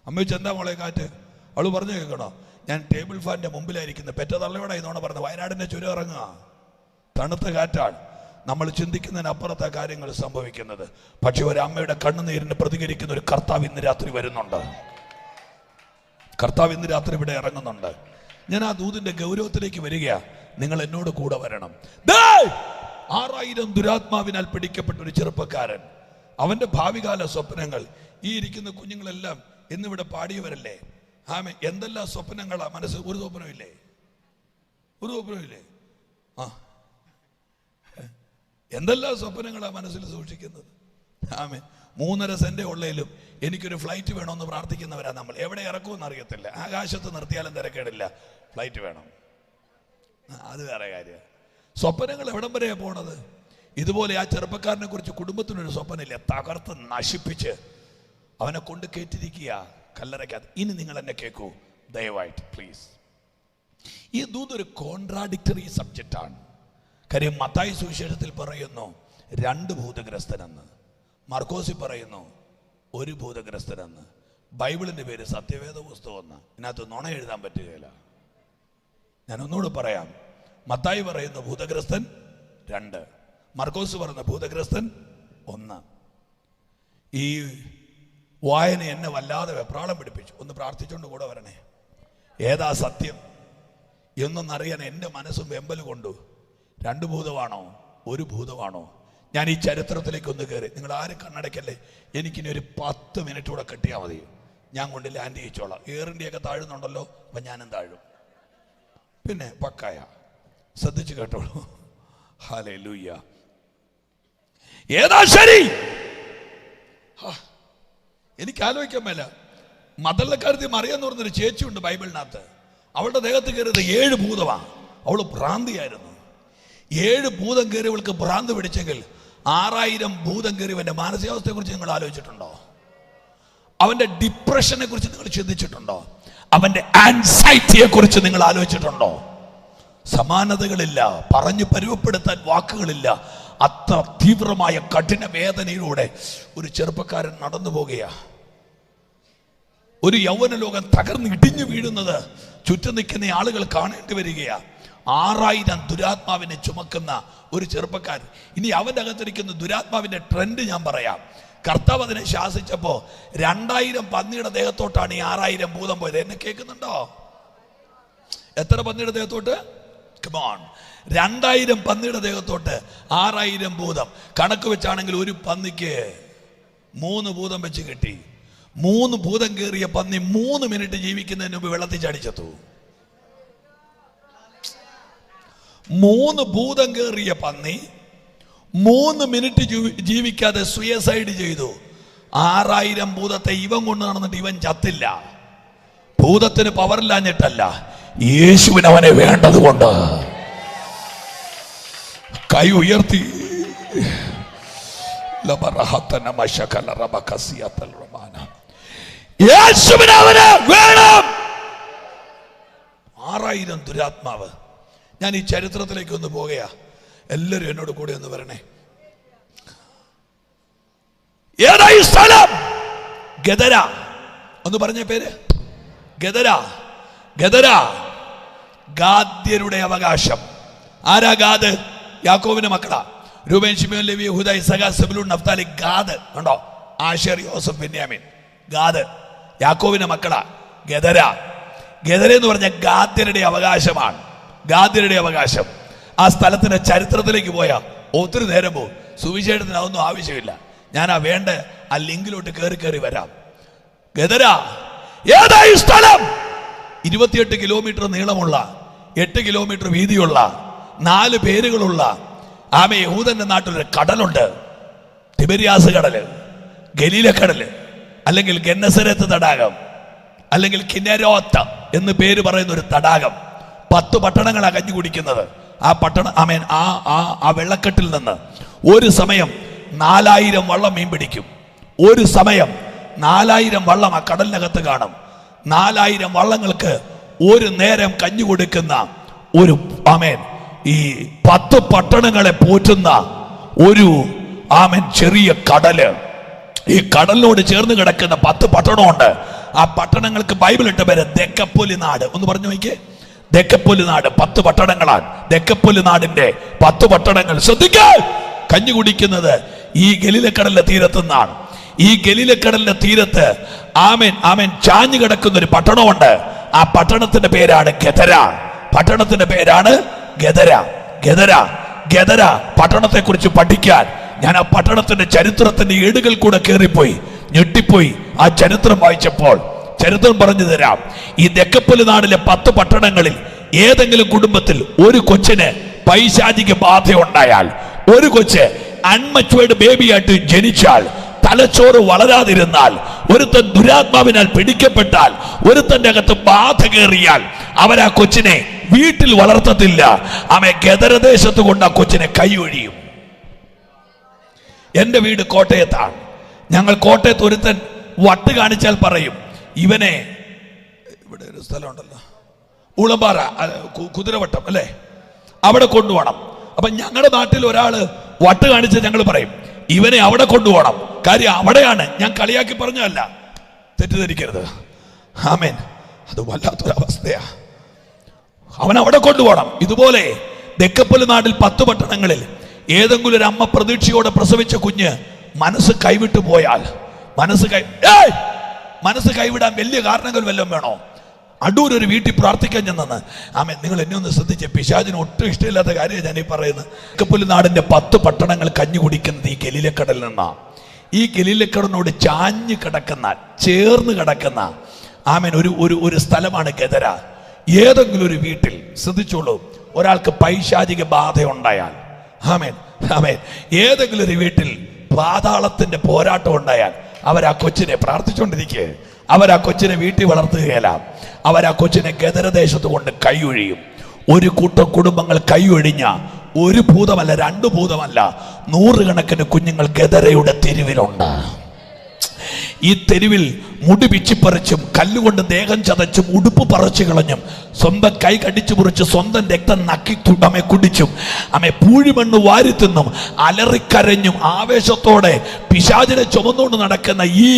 അമ്മ വെച്ച് എന്താ മോളെ കാറ്റ്? അവള് പറഞ്ഞു കേൾക്കണോ, ഞാൻ ടേബിൾ ഫാനിന്റെ മുമ്പിലായിരിക്കുന്നത്. പെറ്റ തള്ളയോടെ ഇതോടെ പറഞ്ഞത് വയനാടിന്റെ ചുരം ഇറങ്ങുക. തണുത്ത കാറ്റാണ്. നമ്മൾ ചിന്തിക്കുന്നതിനപ്പുറത്തെ കാര്യങ്ങൾ സംഭവിക്കുന്നത്. പക്ഷെ ഒരു അമ്മയുടെ കണ്ണുനീരിന് പ്രതികരിക്കുന്ന ഒരു കർത്താവ് ഇന്ന് രാത്രി വരുന്നുണ്ട്. കർത്താവ് ഇന്ന് രാത്രി ഇവിടെ ഇറങ്ങുന്നുണ്ട്. ഞാൻ ആ ദൂതിന്റെ ഗൗരവത്തിലേക്ക് വരികയാ. നിങ്ങൾ എന്നോട് കൂടെ വരണം. 6000 ദുരാത്മാവിനാൽ പിടിക്കപ്പെട്ട ഒരു ചെറുപ്പക്കാരൻ, അവന്റെ ഭാവികാല സ്വപ്നങ്ങൾ. ഈ ഇരിക്കുന്ന കുഞ്ഞുങ്ങളെല്ലാം ഇന്നിവിടെ പാടിയവരല്ലേ? ആമേ, എന്തെല്ലാം സ്വപ്നങ്ങളാ മനസ്സ്. ഒരു സ്വപ്നമില്ലേ? ആ, എന്തെല്ലാം സ്വപ്നങ്ങളാ മനസ്സിൽ സൂക്ഷിക്കുന്നത്. ആമേ, 3.5 സെന്റ് ഉള്ളതിലും എനിക്കൊരു ഫ്ലൈറ്റ് വേണമെന്ന് പ്രാർത്ഥിക്കുന്നവരാ നമ്മൾ. എവിടെ ഇറക്കുമെന്ന് അറിയത്തില്ല. ആകാശത്ത് നിർത്തിയാലും തിരക്കേടില്ല, ഫ്ലൈറ്റ് വേണം. അത് വേറെ കാര്യം. സ്വപ്നങ്ങൾ എവിടം വരെയാ പോണത്? ഇതുപോലെ ആ ചെറുപ്പക്കാരനെ കുറിച്ച് കുടുംബത്തിനൊരു സ്വപ്നമില്ല. തകർത്ത് നശിപ്പിച്ച് അവനെ കൊണ്ട് കേട്ടിരിക്കുക കല്ലറയ്ക്കകത്ത്. ഇനി നിങ്ങൾ എന്നെ കേൾക്കൂ ദയവായിട്ട് പ്ലീസ്. ഈ ദൂതൊരു കോൺട്രാഡിക്ടറി സബ്ജക്റ്റാണ്. കാര്യം മത്തായി സുവിശേഷത്തിൽ പറയുന്നു 2 ഭൂതഗ്രസ്തനെന്ന്, മർക്കോസിൽ പറയുന്നു 1 ഭൂതഗ്രസ്തനെന്ന്. ബൈബിളിന്റെ പേര് സത്യവേദ പുസ്തകം എന്ന്. ഇതിനകത്ത് നുണ എഴുതാൻ പറ്റുകയില്ല. ഞാൻ ഒന്നുകൂടെ പറയാം. മത്തായി പറയുന്ന ഭൂതഗ്രസ്തൻ 2, മർക്കോസ് പറയുന്ന ഭൂതഗ്രസ്തൻ 1. ഈ വായന എന്നെ വല്ലാതെ വെപ്രാളം പിടിപ്പിച്ചു. ഒന്ന് പ്രാർത്ഥിച്ചുകൊണ്ട് കൂടെ വരണേ. ഏതാ സത്യം എന്നൊന്നറിയാൻ എൻ്റെ മനസ്സും വെമ്പൽ കൊണ്ടു. 2 ഭൂതമാണോ 1 ഭൂതമാണോ? ഞാൻ ഈ ചരിത്രത്തിലേക്ക് ഒന്ന് കയറി. നിങ്ങൾ ആരും കണ്ണടയ്ക്കല്ലേ. എനിക്കിനി ഒരു 10 മിനിറ്റ് കൂടെ കെട്ടിയാൽ മതി. ഞാൻ കൊണ്ട് ലാൻഡ് ചെയ്യിച്ചോളാം. എയർ ഇന്ത്യയൊക്കെ താഴുന്നുണ്ടല്ലോ, അപ്പം ഞാനും താഴും. പിന്നെ പക്കായ ശ്രദ്ധിച്ചു കേട്ടോളൂ. ഹല്ലേലൂയ. ഏതാ ശരി? എനിക്ക് ആലോചിക്കാൻ മേല. മതള്ളക്കാരത്തി മറിയാന്ന് പറഞ്ഞൊരു ചേച്ചിയുണ്ട് ബൈബിളിനകത്ത്. അവളുടെ ദേഹത്ത് കയറിയത് 7 ഭൂതമാണ്. അവള് ഭ്രാന്തിയായിരുന്നു. 7 ഭൂതം കയറിയവൾക്ക് ഭ്രാന്ത് പിടിച്ചെങ്കിൽ 6000 ഭൂതം കയറിയവന്റെ മാനസികാവസ്ഥയെ കുറിച്ച് നിങ്ങൾ ആലോചിച്ചിട്ടുണ്ടോ? അവന്റെ ഡിപ്രഷനെ കുറിച്ച് നിങ്ങൾ ചിന്തിച്ചിട്ടുണ്ടോ? അവന്റെ ആൻസൈറ്റിയെ കുറിച്ച് നിങ്ങൾ ആലോചിച്ചിട്ടുണ്ടോ? സമാനതകളില്ല, പറഞ്ഞു പരുവപ്പെടുത്താൻ വാക്കുകളില്ല. അത്ര തീവ്രമായ കഠിന വേദനയിലൂടെ ഒരു ചെറുപ്പക്കാരൻ നടന്നു പോകുക. ഒരു യൗവന ലോകം തകർന്ന് ഇടിഞ്ഞു വീഴുന്നത് ചുറ്റും നിൽക്കുന്ന ആളുകൾ കാണേണ്ടി വരികയാ. 6000 ദുരാത്മാവിനെ ചുമക്കുന്ന ഒരു ചെറുപ്പക്കാരൻ. ഇനി അവന്റെ അകത്തിരിക്കുന്ന ദുരാത്മാവിന്റെ ട്രെൻഡ് ഞാൻ പറയാം. കർത്താവ് അതിനെ ശാസിച്ചപ്പോ 2000 പന്നിയുടെ ദേഹത്തോട്ടാണ് ഈ 6000 ഭൂതം പോയത്. എന്നെ കേൾക്കുന്നുണ്ടോ? എത്ര പന്നിയുടെ ദേഹത്തോട്ട്? കമോൺ, 2000 പന്നിയുടെ ദേഹത്തോട്ട് 6000 ഭൂതം. കണക്ക് വെച്ചാണെങ്കിൽ ഒരു പന്നിക്ക് 3 ഭൂതം വെച്ച് കിട്ടി. 3 ഭൂതം കയറിയ പന്നി 3 മിനിറ്റ് ജീവിക്കുന്നതിന് മുമ്പ് വെള്ളത്തിൽ ചാടിച്ചെത്തു. 3 ഭൂതം കയറിയ പന്നി 3 മിനിറ്റ് ജീവിക്കാതെ സൂയിസൈഡ് ചെയ്തു. 6000 ഭൂതത്തെ ഇവൻ കൊണ്ട് നടന്നിട്ട് ഇവൻ ചത്തില്ല. ഭൂതത്തിന് പവറില്ലാഞ്ഞിട്ടല്ല, യേശുവിന് അവനെ വേണ്ടതുകൊണ്ട്. കൈ ഉയർത്തി യേശുവിന് അവനെ വേണം. 6000 ദുരാത്മാവ്. ഞാൻ ഈ ചരിത്രത്തിലേക്ക് ഒന്ന് പോകുകയാ. എല്ലാവരും എന്നോട് കൂടെ ഒന്ന് വരണേ. ഏതായി സ്ഥലം? ഗദര. ഒന്ന് പറഞ്ഞ പേര് ഗദര. ഗദര ഗാദ്യരുടെ അവകാശം. ആരാ ഗാദ്? യാക്കോബിന്റെ മക്കളാ. രൂബേൻ, ശിമെയോൻ, ലേവി, യഹൂദ, ഇസ്സാഖാർ, സെബൂലൂൻ, നഫ്താലി. ഗാദ് കണ്ടോ? ആശേർ, യോസഫ്, ബെന്യാമീൻ. ഗാദ് യാക്കോബിന്റെ മക്കളാ. ഗദര. ഗദര എന്ന് പറഞ്ഞ ഗാദ്യരുടെ അവകാശമാണ്. ഗാദ്യരുടെ അവകാശം. ആ സ്ഥലത്തിന്റെ ചരിത്രത്തിലേക്ക് പോയാൽ ഒത്തിരി നേരം പോകും. സുവിശേഷത്തിന് അതൊന്നും ആവശ്യമില്ല. ഞാൻ വേണ്ട ആ ലിങ്കിലോട്ട് കയറി വരാം. ഗദര ഏതായി സ്ഥലം? 28 കിലോമീറ്റർ നീളമുള്ള, 8 കിലോമീറ്റർ വീതിയുള്ള, 4 പേരുകളുള്ള യഹൂദന്റെ നാട്ടിലൊരു കടലുണ്ട്. തിബരിയാസ് കടല്, ഗലീല കടല്, അല്ലെങ്കിൽ ഗന്നസരത്ത് തടാകം, അല്ലെങ്കിൽ കിന്നരോത്ത് എന്ന് പേര് പറയുന്ന ഒരു തടാകം. 10 പട്ടണങ്ങളാണ് കഞ്ഞി കുടിക്കുന്നത്. ആ പട്ടണം ആ വെള്ളക്കെട്ടിൽ നിന്ന് ഒരു സമയം 4000 വള്ളം മീൻ പിടിക്കും. ഒരു സമയം 4000 വള്ളം ആ കടലിനകത്ത് കാണും. 4000 വള്ളങ്ങൾക്ക് ഒരു നേരം കഞ്ഞി കൊടുക്കുന്ന ഒരു ഈ 10 പട്ടണങ്ങളെ പോറ്റുന്ന ഒരു ചെറിയ കടല്. ഈ കടലിനോട് ചേർന്ന് കിടക്കുന്ന 10 പട്ടണമുണ്ട്. ആ പട്ടണങ്ങൾക്ക് ബൈബിൾ ഇട്ട പേര് ദെക്കപ്പൊലി നാട്. ഒന്ന് പറഞ്ഞു നോക്കിയേ, ദെക്കപ്പൊലി നാട്. 10 പട്ടണങ്ങളാണ് ദെക്കപ്പൊലി നാടിന്റെ 10 പട്ടണങ്ങൾ. ശ്രദ്ധിക്കുക, കഞ്ഞി കുടിക്കുന്നത് ഈ ഗലീലക്കടലിന്റെ തീരത്തുനിന്നാണ്. ഈ ഗലീലക്കടലിന്റെ തീരത്ത് ചാഞ്ഞു കിടക്കുന്ന ഒരു പട്ടണമുണ്ട്. ആ പട്ടണത്തിന്റെ പേരാണ് ഗദര. പട്ടണത്തിന്റെ പേരാണ് ഗദര. ഗദര ഗദര പട്ടണത്തെ കുറിച്ച് പഠിക്കാൻ ഞാൻ ആ പട്ടണത്തിന്റെ ചരിത്രത്തിന്റെ ഏടുകൾ കൂടെ കയറിപ്പോയി, ഞെട്ടിപ്പോയി. ആ ചരിത്രം വായിച്ചപ്പോൾ ചരിത്രം പറഞ്ഞു തരാം. ഈ ദെക്കപ്പൊലി നാടിലെ 10 പട്ടണങ്ങളിൽ ഏതെങ്കിലും കുടുംബത്തിൽ ഒരു കൊച്ചിന് പൈശാചിക ബാധ ഉണ്ടായാൽ, ഒരു കൊച്ച് അൺമച്വേർഡ് ബേബിയായിട്ട് ജനിച്ചാൽ, തലച്ചോറ് വളരാതിരുന്നാൽ, ഒരുത്തൻ ദുരാത്മാവിനാൽ പിടിക്കപ്പെട്ടാൽ, ഒരുത്തന്റെ അകത്ത് ബാധ കയറിയാൽ, അവരാ കൊച്ചിനെ വീട്ടിൽ വളർത്തത്തില്ല. ഗദരദേശത്ത് കൊണ്ട് ആ കൊച്ചിനെ കൈയൊഴിയും. എന്റെ വീട് കോട്ടയത്താണ്. ഞങ്ങൾ കോട്ടയത്ത് ഒരുത്തൻ വട്ട് കാണിച്ചാൽ പറയും, ഇവനെ ഇവിടെ ഒരു സ്ഥലമുണ്ടല്ലോ, ഉളമ്പാറ, കുതിരവട്ടം അല്ലേ, അവിടെ കൊണ്ടുപോകണം. അപ്പൊ ഞങ്ങളുടെ നാട്ടിൽ ഒരാള് വട്ട് കാണിച്ച് ഞങ്ങൾ പറയും, ഇവനെ അവിടെ കൊണ്ടുപോകണം. കാര്യം അവിടെയാണ്. ഞാൻ കളിയാക്കി പറഞ്ഞല്ല, തെറ്റിദ്ധരിക്കരുത്. ആമേൻ. അത് വല്ലാത്തൊരവസ്ഥയാ. അവൻ അവിടെ കൊണ്ടുപോകണം. ഇതുപോലെ ദെക്കപ്പൊലി നാട്ടിൽ 10 പട്ടണങ്ങളിൽ ഏതെങ്കിലും ഒരു അമ്മ പ്രതീക്ഷയോടെ പ്രസവിച്ച കുഞ്ഞ് മനസ്സ് കൈവിട്ടു പോയാൽ, മനസ്സ് കൈവിടാൻ വലിയ കാരണങ്ങൾ വല്ലതും വേണോ? അടൂരൊരു വീട്ടിൽ പ്രാർത്ഥിക്കാൻ ചെന്നെന്ന്. നിങ്ങൾ എന്നെ ഒന്ന് ശ്രദ്ധിച്ചേ, പിശാചിന് ഒട്ടും ഇഷ്ടമില്ലാത്ത കാര്യമാണ് ഞാനീ പറയുന്നത്. ദെക്കപ്പൊലി നാടിന്റെ 10 പട്ടണങ്ങൾ കഞ്ഞി കുടിക്കുന്നത് ഈ ഗലീലക്കടലിൽ നിന്നാണ്. ഈ ഗലീലക്കടലിനോട് ചാഞ്ഞു കിടക്കുന്ന, ചേർന്ന് കിടക്കുന്ന ഒരു സ്ഥലമാണ് ഗദര. ഏതെങ്കിലും ഒരു വീട്ടിൽ ശ്രദ്ധിച്ചോളൂ, ഒരാൾക്ക് പൈശാചിക ബാധ ഉണ്ടായാൽ, ഏതെങ്കിലും ഒരു വീട്ടിൽ പാതാളത്തിന്റെ പോരാട്ടം ഉണ്ടായാൽ, അവരാ കൊച്ചിനെ പ്രാർത്ഥിച്ചുകൊണ്ടിരിക്കുക. അവരാ കൊച്ചിനെ വീട്ടിൽ വളർത്തുകയല്ല, അവരാ കൊച്ചിനെ ഗദരദേശത്ത് കൊണ്ട് കൈയൊഴിയും. ഒരു കൂട്ടം കുടുംബങ്ങൾ കൈയൊഴിഞ്ഞ ഒരു ഭൂതമല്ല, 2 ഭൂതമല്ല, 100 കണക്കിന് കുഞ്ഞുങ്ങൾ ഗദരയുടെ തെരുവിലുണ്ട്. ഈ തെരുവിൽ മുടി പിച്ചിപ്പറിച്ചും, കല്ലുകൊണ്ട് ദേഹം ചതച്ചും, ഉടുപ്പ് പറിച്ചു കളഞ്ഞും, സ്വന്തം കൈ കടിച്ചു മുറിച്ച്, സ്വന്തം രക്തം നക്കി കുടിച്ചും, പൂഴിമണ്ണ് വാരിത്തിന്നും, അലറിക്കരഞ്ഞും, ആവേശത്തോടെ പിശാചിനെ ചുമന്നുകൊണ്ട് നടക്കുന്ന ഈ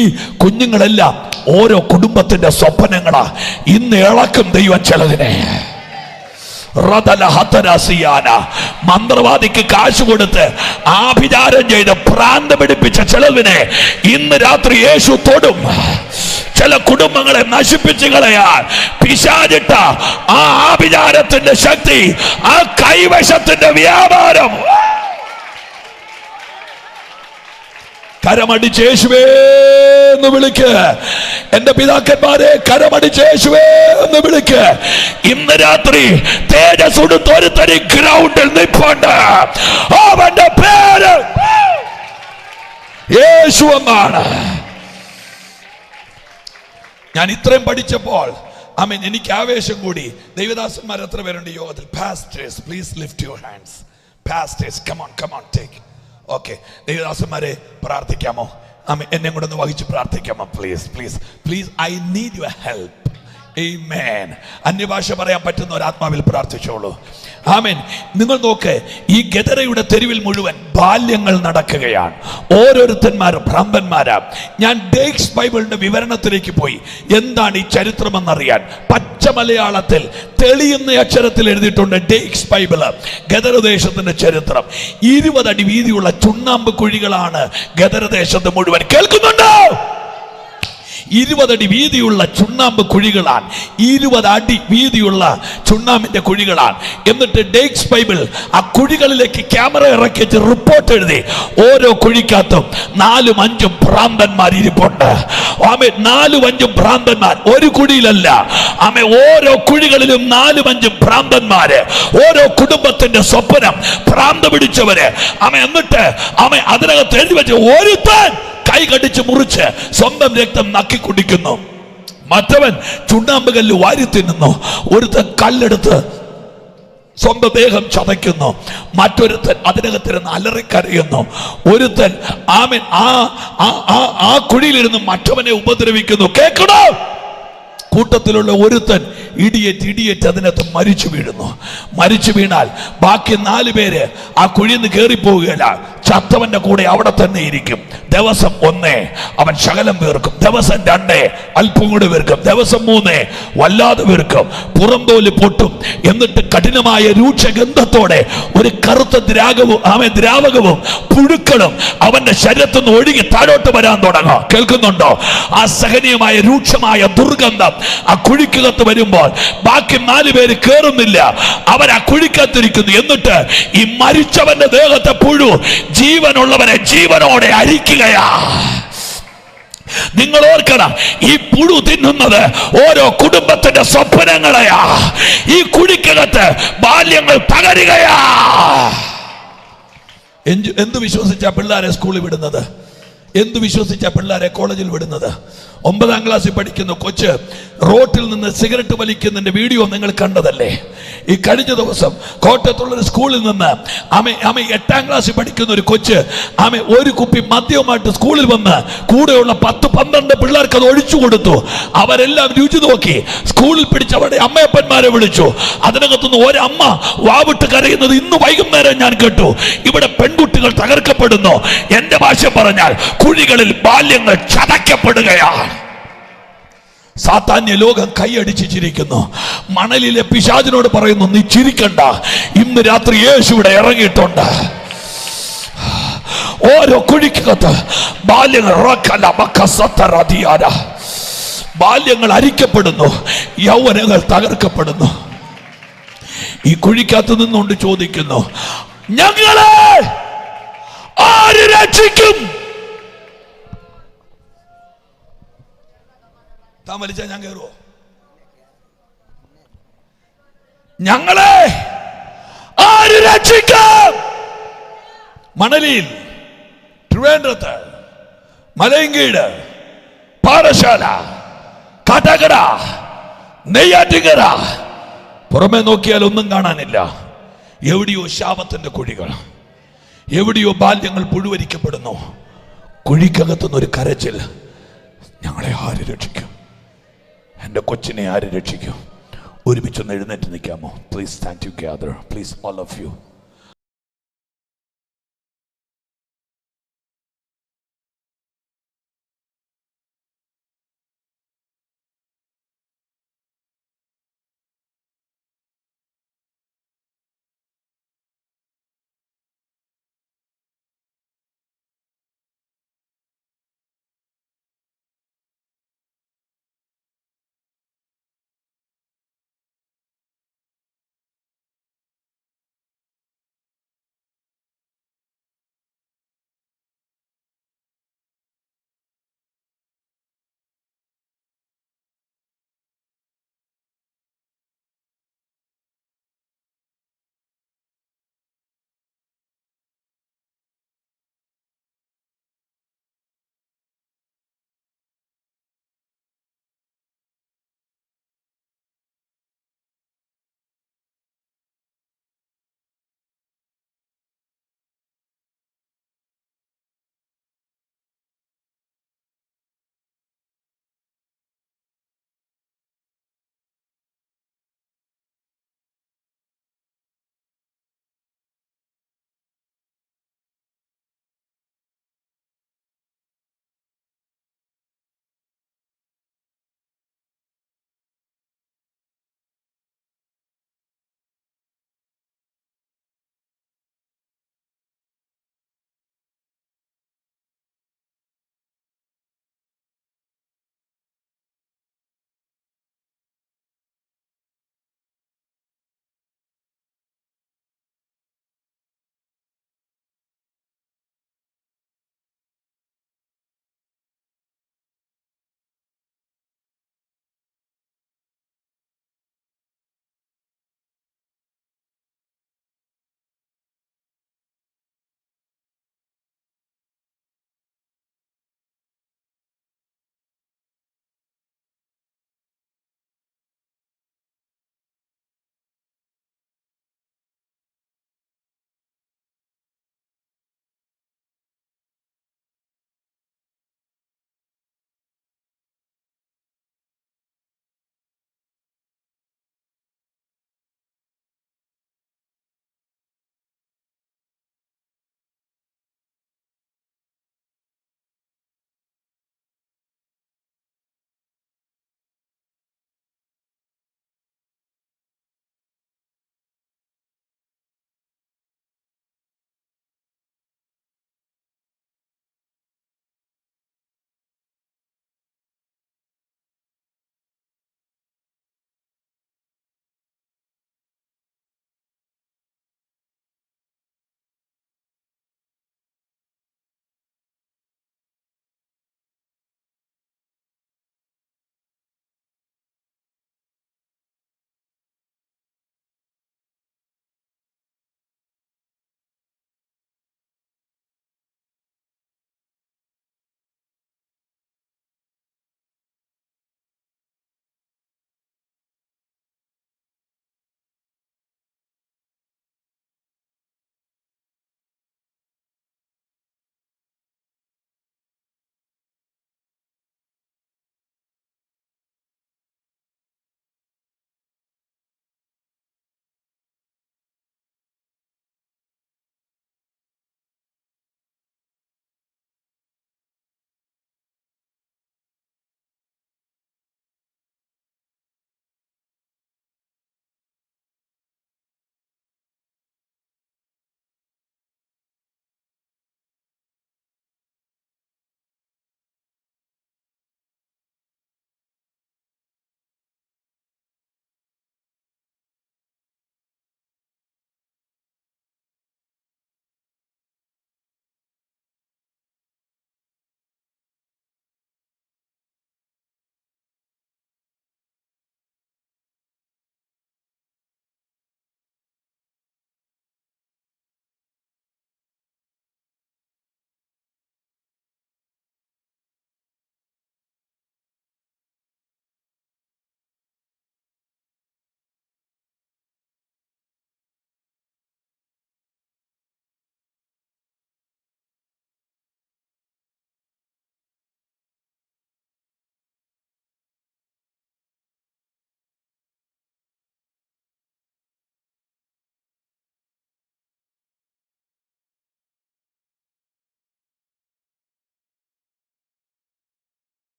കുഞ്ഞുങ്ങളെല്ലാം ഓരോ കുടുംബത്തിന്റെ സ്വപ്നങ്ങളാ. ഇന്ന് ഇളക്കും ദൈവം ചിലതിനെ. മന്ത്രവാദിക്ക് കാശ് കൊടുത്ത് ആഭിചാരം ചെയ്ത് ഭ്രാന്ത് പിടിപ്പിച്ച ചിലവിനെ ഇന്ന് രാത്രി യേശു തൊടും. ചില കുടുംബങ്ങളെ നശിപ്പിച്ചു കളയാൻ പിശാചിട്ട ആ ആഭിചാരത്തിന്റെ ശക്തി, ആ കൈവശത്തിന്റെ വ്യാപാരം, കരമടിച്ച് യേശുവേ എന്ന് വിളിക്ക്. എന്റെ പിതാക്കന്മാരെ, കരമടിച്ച് യേശുവേ എന്ന് വിളിക്ക്. ഇന്ന് രാത്രി തേജസ് ഉടുത്ത് ഒരു തരി ഗ്രൗണ്ടിൽ നിൽപ്പുണ്ട്. അവന്റെ പേര് യേശു എന്നാണ്. ഞാൻ ഇത്രയും പഠിച്ചപ്പോൾ എനിക്ക് ആവേശം കൂടി. ദൈവദാസന്മാർ എത്ര പേരുണ്ട് യോഗത്തിൽ? Pastors, please lift your hands. Pastors, come on take. Okay, ദൈവദാസന്മാരെ പ്രാർത്ഥിക്കാമോ? എന്നെ കൂടെ ഒന്ന് വഹിച്ച് പ്രാർത്ഥിക്കാമോ? Please I need your help. Amen. അന്യഭാഷ പറയാൻ പറ്റുന്ന ഒരു ആത്മാവിൽ പ്രാർത്ഥിച്ചോളൂ. ആമേൻ. നിങ്ങൾ നോക്ക്, ഈ ഗദരയുടെ തെരുവിൽ മുഴുവൻ ബാല്യങ്ങൾ നടക്കുകയാണ്. ഓരോരുത്തന്മാരും ഭ്രാന്തന്മാരാ. ഞാൻ ഡേക്സ് ബൈബിളിന്റെ വിവരണത്തിലേക്ക് പോയി എന്താണ് ഈ ചരിത്രമെന്നറിയാൻ. പച്ച മലയാളത്തിൽ തെളിയുന്ന അക്ഷരത്തിൽ എഴുതിയിട്ടുണ്ട് ഡേക്സ് ബൈബിള്, ഗദരദേശത്തിന്റെ ചരിത്രം. 20 അടി വീതിയുള്ള ചുണ്ണാമ്പ് കുഴികളാണ് ഗദരദേശത്ത് മുഴുവൻ. കേൾക്കുന്നുണ്ടോ? 20 അടി വീതിയുള്ള ചുണ്ണാമ്പ് കുഴികളാണ്. 20 അടി വീതിയുള്ള ചുണ്ണാമ്പിന്റെ കുഴികളാണ്. എന്നിട്ട് ഡേക്സ് ബൈബിൾ ആ കുഴികളിലേക്ക് ക്യാമറ ഇറക്കിച്ച് റിപ്പോർട്ട് എഴുതി. ഓരോ കുഴിക്കകത്തും 4ഉം 5ഉം ഭ്രാന്തന്മാർ ഇരിപ്പുണ്ട്. ആമേ, 4ഉം 5ഉം ഭ്രാന്തന്മാർ. ഒരു കുഴിയിലല്ല, ആമേ, ഓരോ കുഴികളിലും 4ഉം 5ഉം ഭ്രാന്തന്മാര്. ഓരോ കുടുംബത്തിന്റെ സ്വപ്നം ഭ്രാന്ത് പിടിച്ചവര്. ആമേ, എന്നിട്ട് ആമേ അതിനകത്ത് എഴുതി വെച്ച് ഒരുത്തൻ കൈ കടിച്ച് മുറിച്ച് സ്വന്തം രക്തം നക്കി കുടിക്കുന്നു. മറ്റവൻ ചുണ്ണാമ്പ് കല്ല് വാരി തിന്നുന്നു. ഒരുത്തൻ കല്ലെടുത്ത് സ്വന്തം ദേഹം ചതയ്ക്കുന്നു. മറ്റൊരുത്തൻ അതിനകത്തിരുന്ന് അലറിക്കരയുന്നു. ഒരുത്തൻ ആമേൻ ആ കുഴിയിലിരുന്ന് മറ്റവനെ ഉപദ്രവിക്കുന്നു. കേൾക്കണോ? കൂട്ടത്തിലുള്ള ഒരുത്തൻ ഇടിയേറ്റ് അതിനകത്ത് മരിച്ചു വീഴുന്നു. മരിച്ചു വീണാൽ ബാക്കി 4 പേര് ആ കുഴിയിൽ നിന്ന് കയറിപ്പോവുകയില്ല. ചത്തവന്റെ കൂടെ അവിടെ തന്നെ ഇരിക്കും. ദിവസം 1 അവൻ ശകലം വീർക്കും. ദിവസം 2 അല്പം കൂടെ വീർക്കും. ദിവസം 3 വല്ലാതെ വീർക്കും. പുറംതോല് പൊട്ടും. എന്നിട്ട് കഠിനമായ രൂക്ഷഗന്ധത്തോടെ ഒരു കറുത്ത ദ്രാവകവും പുഴുക്കളും അവന്റെ ശരീരത്തിൽ നിന്ന് ഒഴുകി താഴോട്ട് വരാൻ തുടങ്ങും. കേൾക്കുന്നുണ്ടോ? ആ സഹനീയമായ രൂക്ഷമായ ദുർഗന്ധം ആ കുഴിക്കകത്ത് വരുമ്പോൾ ബാക്കി 4 പേര് കേറുന്നില്ല. അവർ ആ കുഴിക്കകത്തിരിക്കുന്നു. എന്നിട്ട് ഈ മരിച്ചവന്റെ ദേഹത്തെ പുഴു ജീവനുള്ളവരെ ജീവനോടെ അരിക്കുകയാ. നിങ്ങൾ ഓർക്കണം, ഈ പുഴു തിന്നുന്നത് ഓരോ കുടുംബത്തിന്റെ സ്വപ്നങ്ങളെയാ. ഈ കുഴിക്കകത്ത് ബാല്യങ്ങൾ തകരുകയാ. എന്ത് വിശ്വസിച്ചാ പിള്ളേരെ സ്കൂളിൽ വിടുന്നത്? എന്ത് വിശ്വസിച്ചാ പിള്ളേരെ കോളേജിൽ വിടുന്നത്? 9ാം ക്ലാസ്സിൽ പഠിക്കുന്ന കൊച്ച് റോട്ടിൽ നിന്ന് സിഗരറ്റ് വലിക്കുന്നതിന്റെ വീഡിയോ നിങ്ങൾ കണ്ടതല്ലേ? ഈ കഴിഞ്ഞ ദിവസം കോട്ടയത്തുള്ളൊരു സ്കൂളിൽ നിന്ന് 8ാം ക്ലാസ്സിൽ പഠിക്കുന്ന ഒരു കൊച്ച് ഒരു കുപ്പി മദ്യവുമായിട്ട് സ്കൂളിൽ വന്ന് കൂടെയുള്ള 10-12 പിള്ളേർക്ക് അത് ഒഴിച്ചു കൊടുത്തു. അവരെല്ലാം രുചി നോക്കി. സ്കൂളിൽ പിടിച്ച് അവരുടെ അമ്മയപ്പന്മാരെ വിളിച്ചു. അതിനകത്തുനിന്ന് ഒരമ്മ വാവിട്ട് കരയുന്നത് ഇന്ന് വൈകുന്നേരം ഞാൻ കേട്ടു. ഇവിടെ പെൺകുട്ടികൾ തകർക്കപ്പെടുന്നു. എന്റെ ഭാഷ പറഞ്ഞാൽ കുഴികളിൽ ബാല്യങ്ങൾ ചതയ്ക്കപ്പെടുകയാണ്. സാത്താന്യ ലോകം കൈയടിച്ച് ചിരിക്കുന്നു. മണലിലെ പിശാചിനോട് പറയുന്നു, നീ ചിരിക്കണ്ട, ഇന്ന് രാത്രി യേശു ഇവിടെ ഇറങ്ങിയിട്ടുണ്ട്. ഓരോ കുഴിക്കകത്ത് ബാല്യങ്ങൾ അരിക്കപ്പെടുന്നു. യൗവനങ്ങൾ തകർക്കപ്പെടുന്നു. ഈ കുഴിക്കകത്ത് നിന്നുകൊണ്ട് ചോദിക്കുന്നു, ഞങ്ങളെ ആര് രക്ഷിക്കും? താൻ വലിച്ചാൽ ഞാൻ കയറുവോ? ഞങ്ങളെ ആര് രക്ഷിക്കും? മണലിയിൽ, ട്രിവാൻഡ്രത്ത്, മലയങ്കീട്, പാറശാല, കാട്ടാക്കട, നെയ്യാറ്റിങ്കര, പുറമെ നോക്കിയാൽ ഒന്നും കാണാനില്ല. എവിടെയോ ശാപത്തിന്റെ കുഴികൾ, എവിടെയോ ബാല്യങ്ങൾ പുഴുവരിക്കപ്പെടുന്നു. കുഴിക്കകത്തുനിന്നൊരു കരച്ചിൽ, ഞങ്ങളെ ആര് രക്ഷിക്കും? എൻ്റെ കൊച്ചിനെ ആര് രക്ഷിക്കും? ഒരുമിച്ചൊന്ന് എഴുന്നേറ്റ് നിൽക്കാമോ? Please stand together, please, all of U.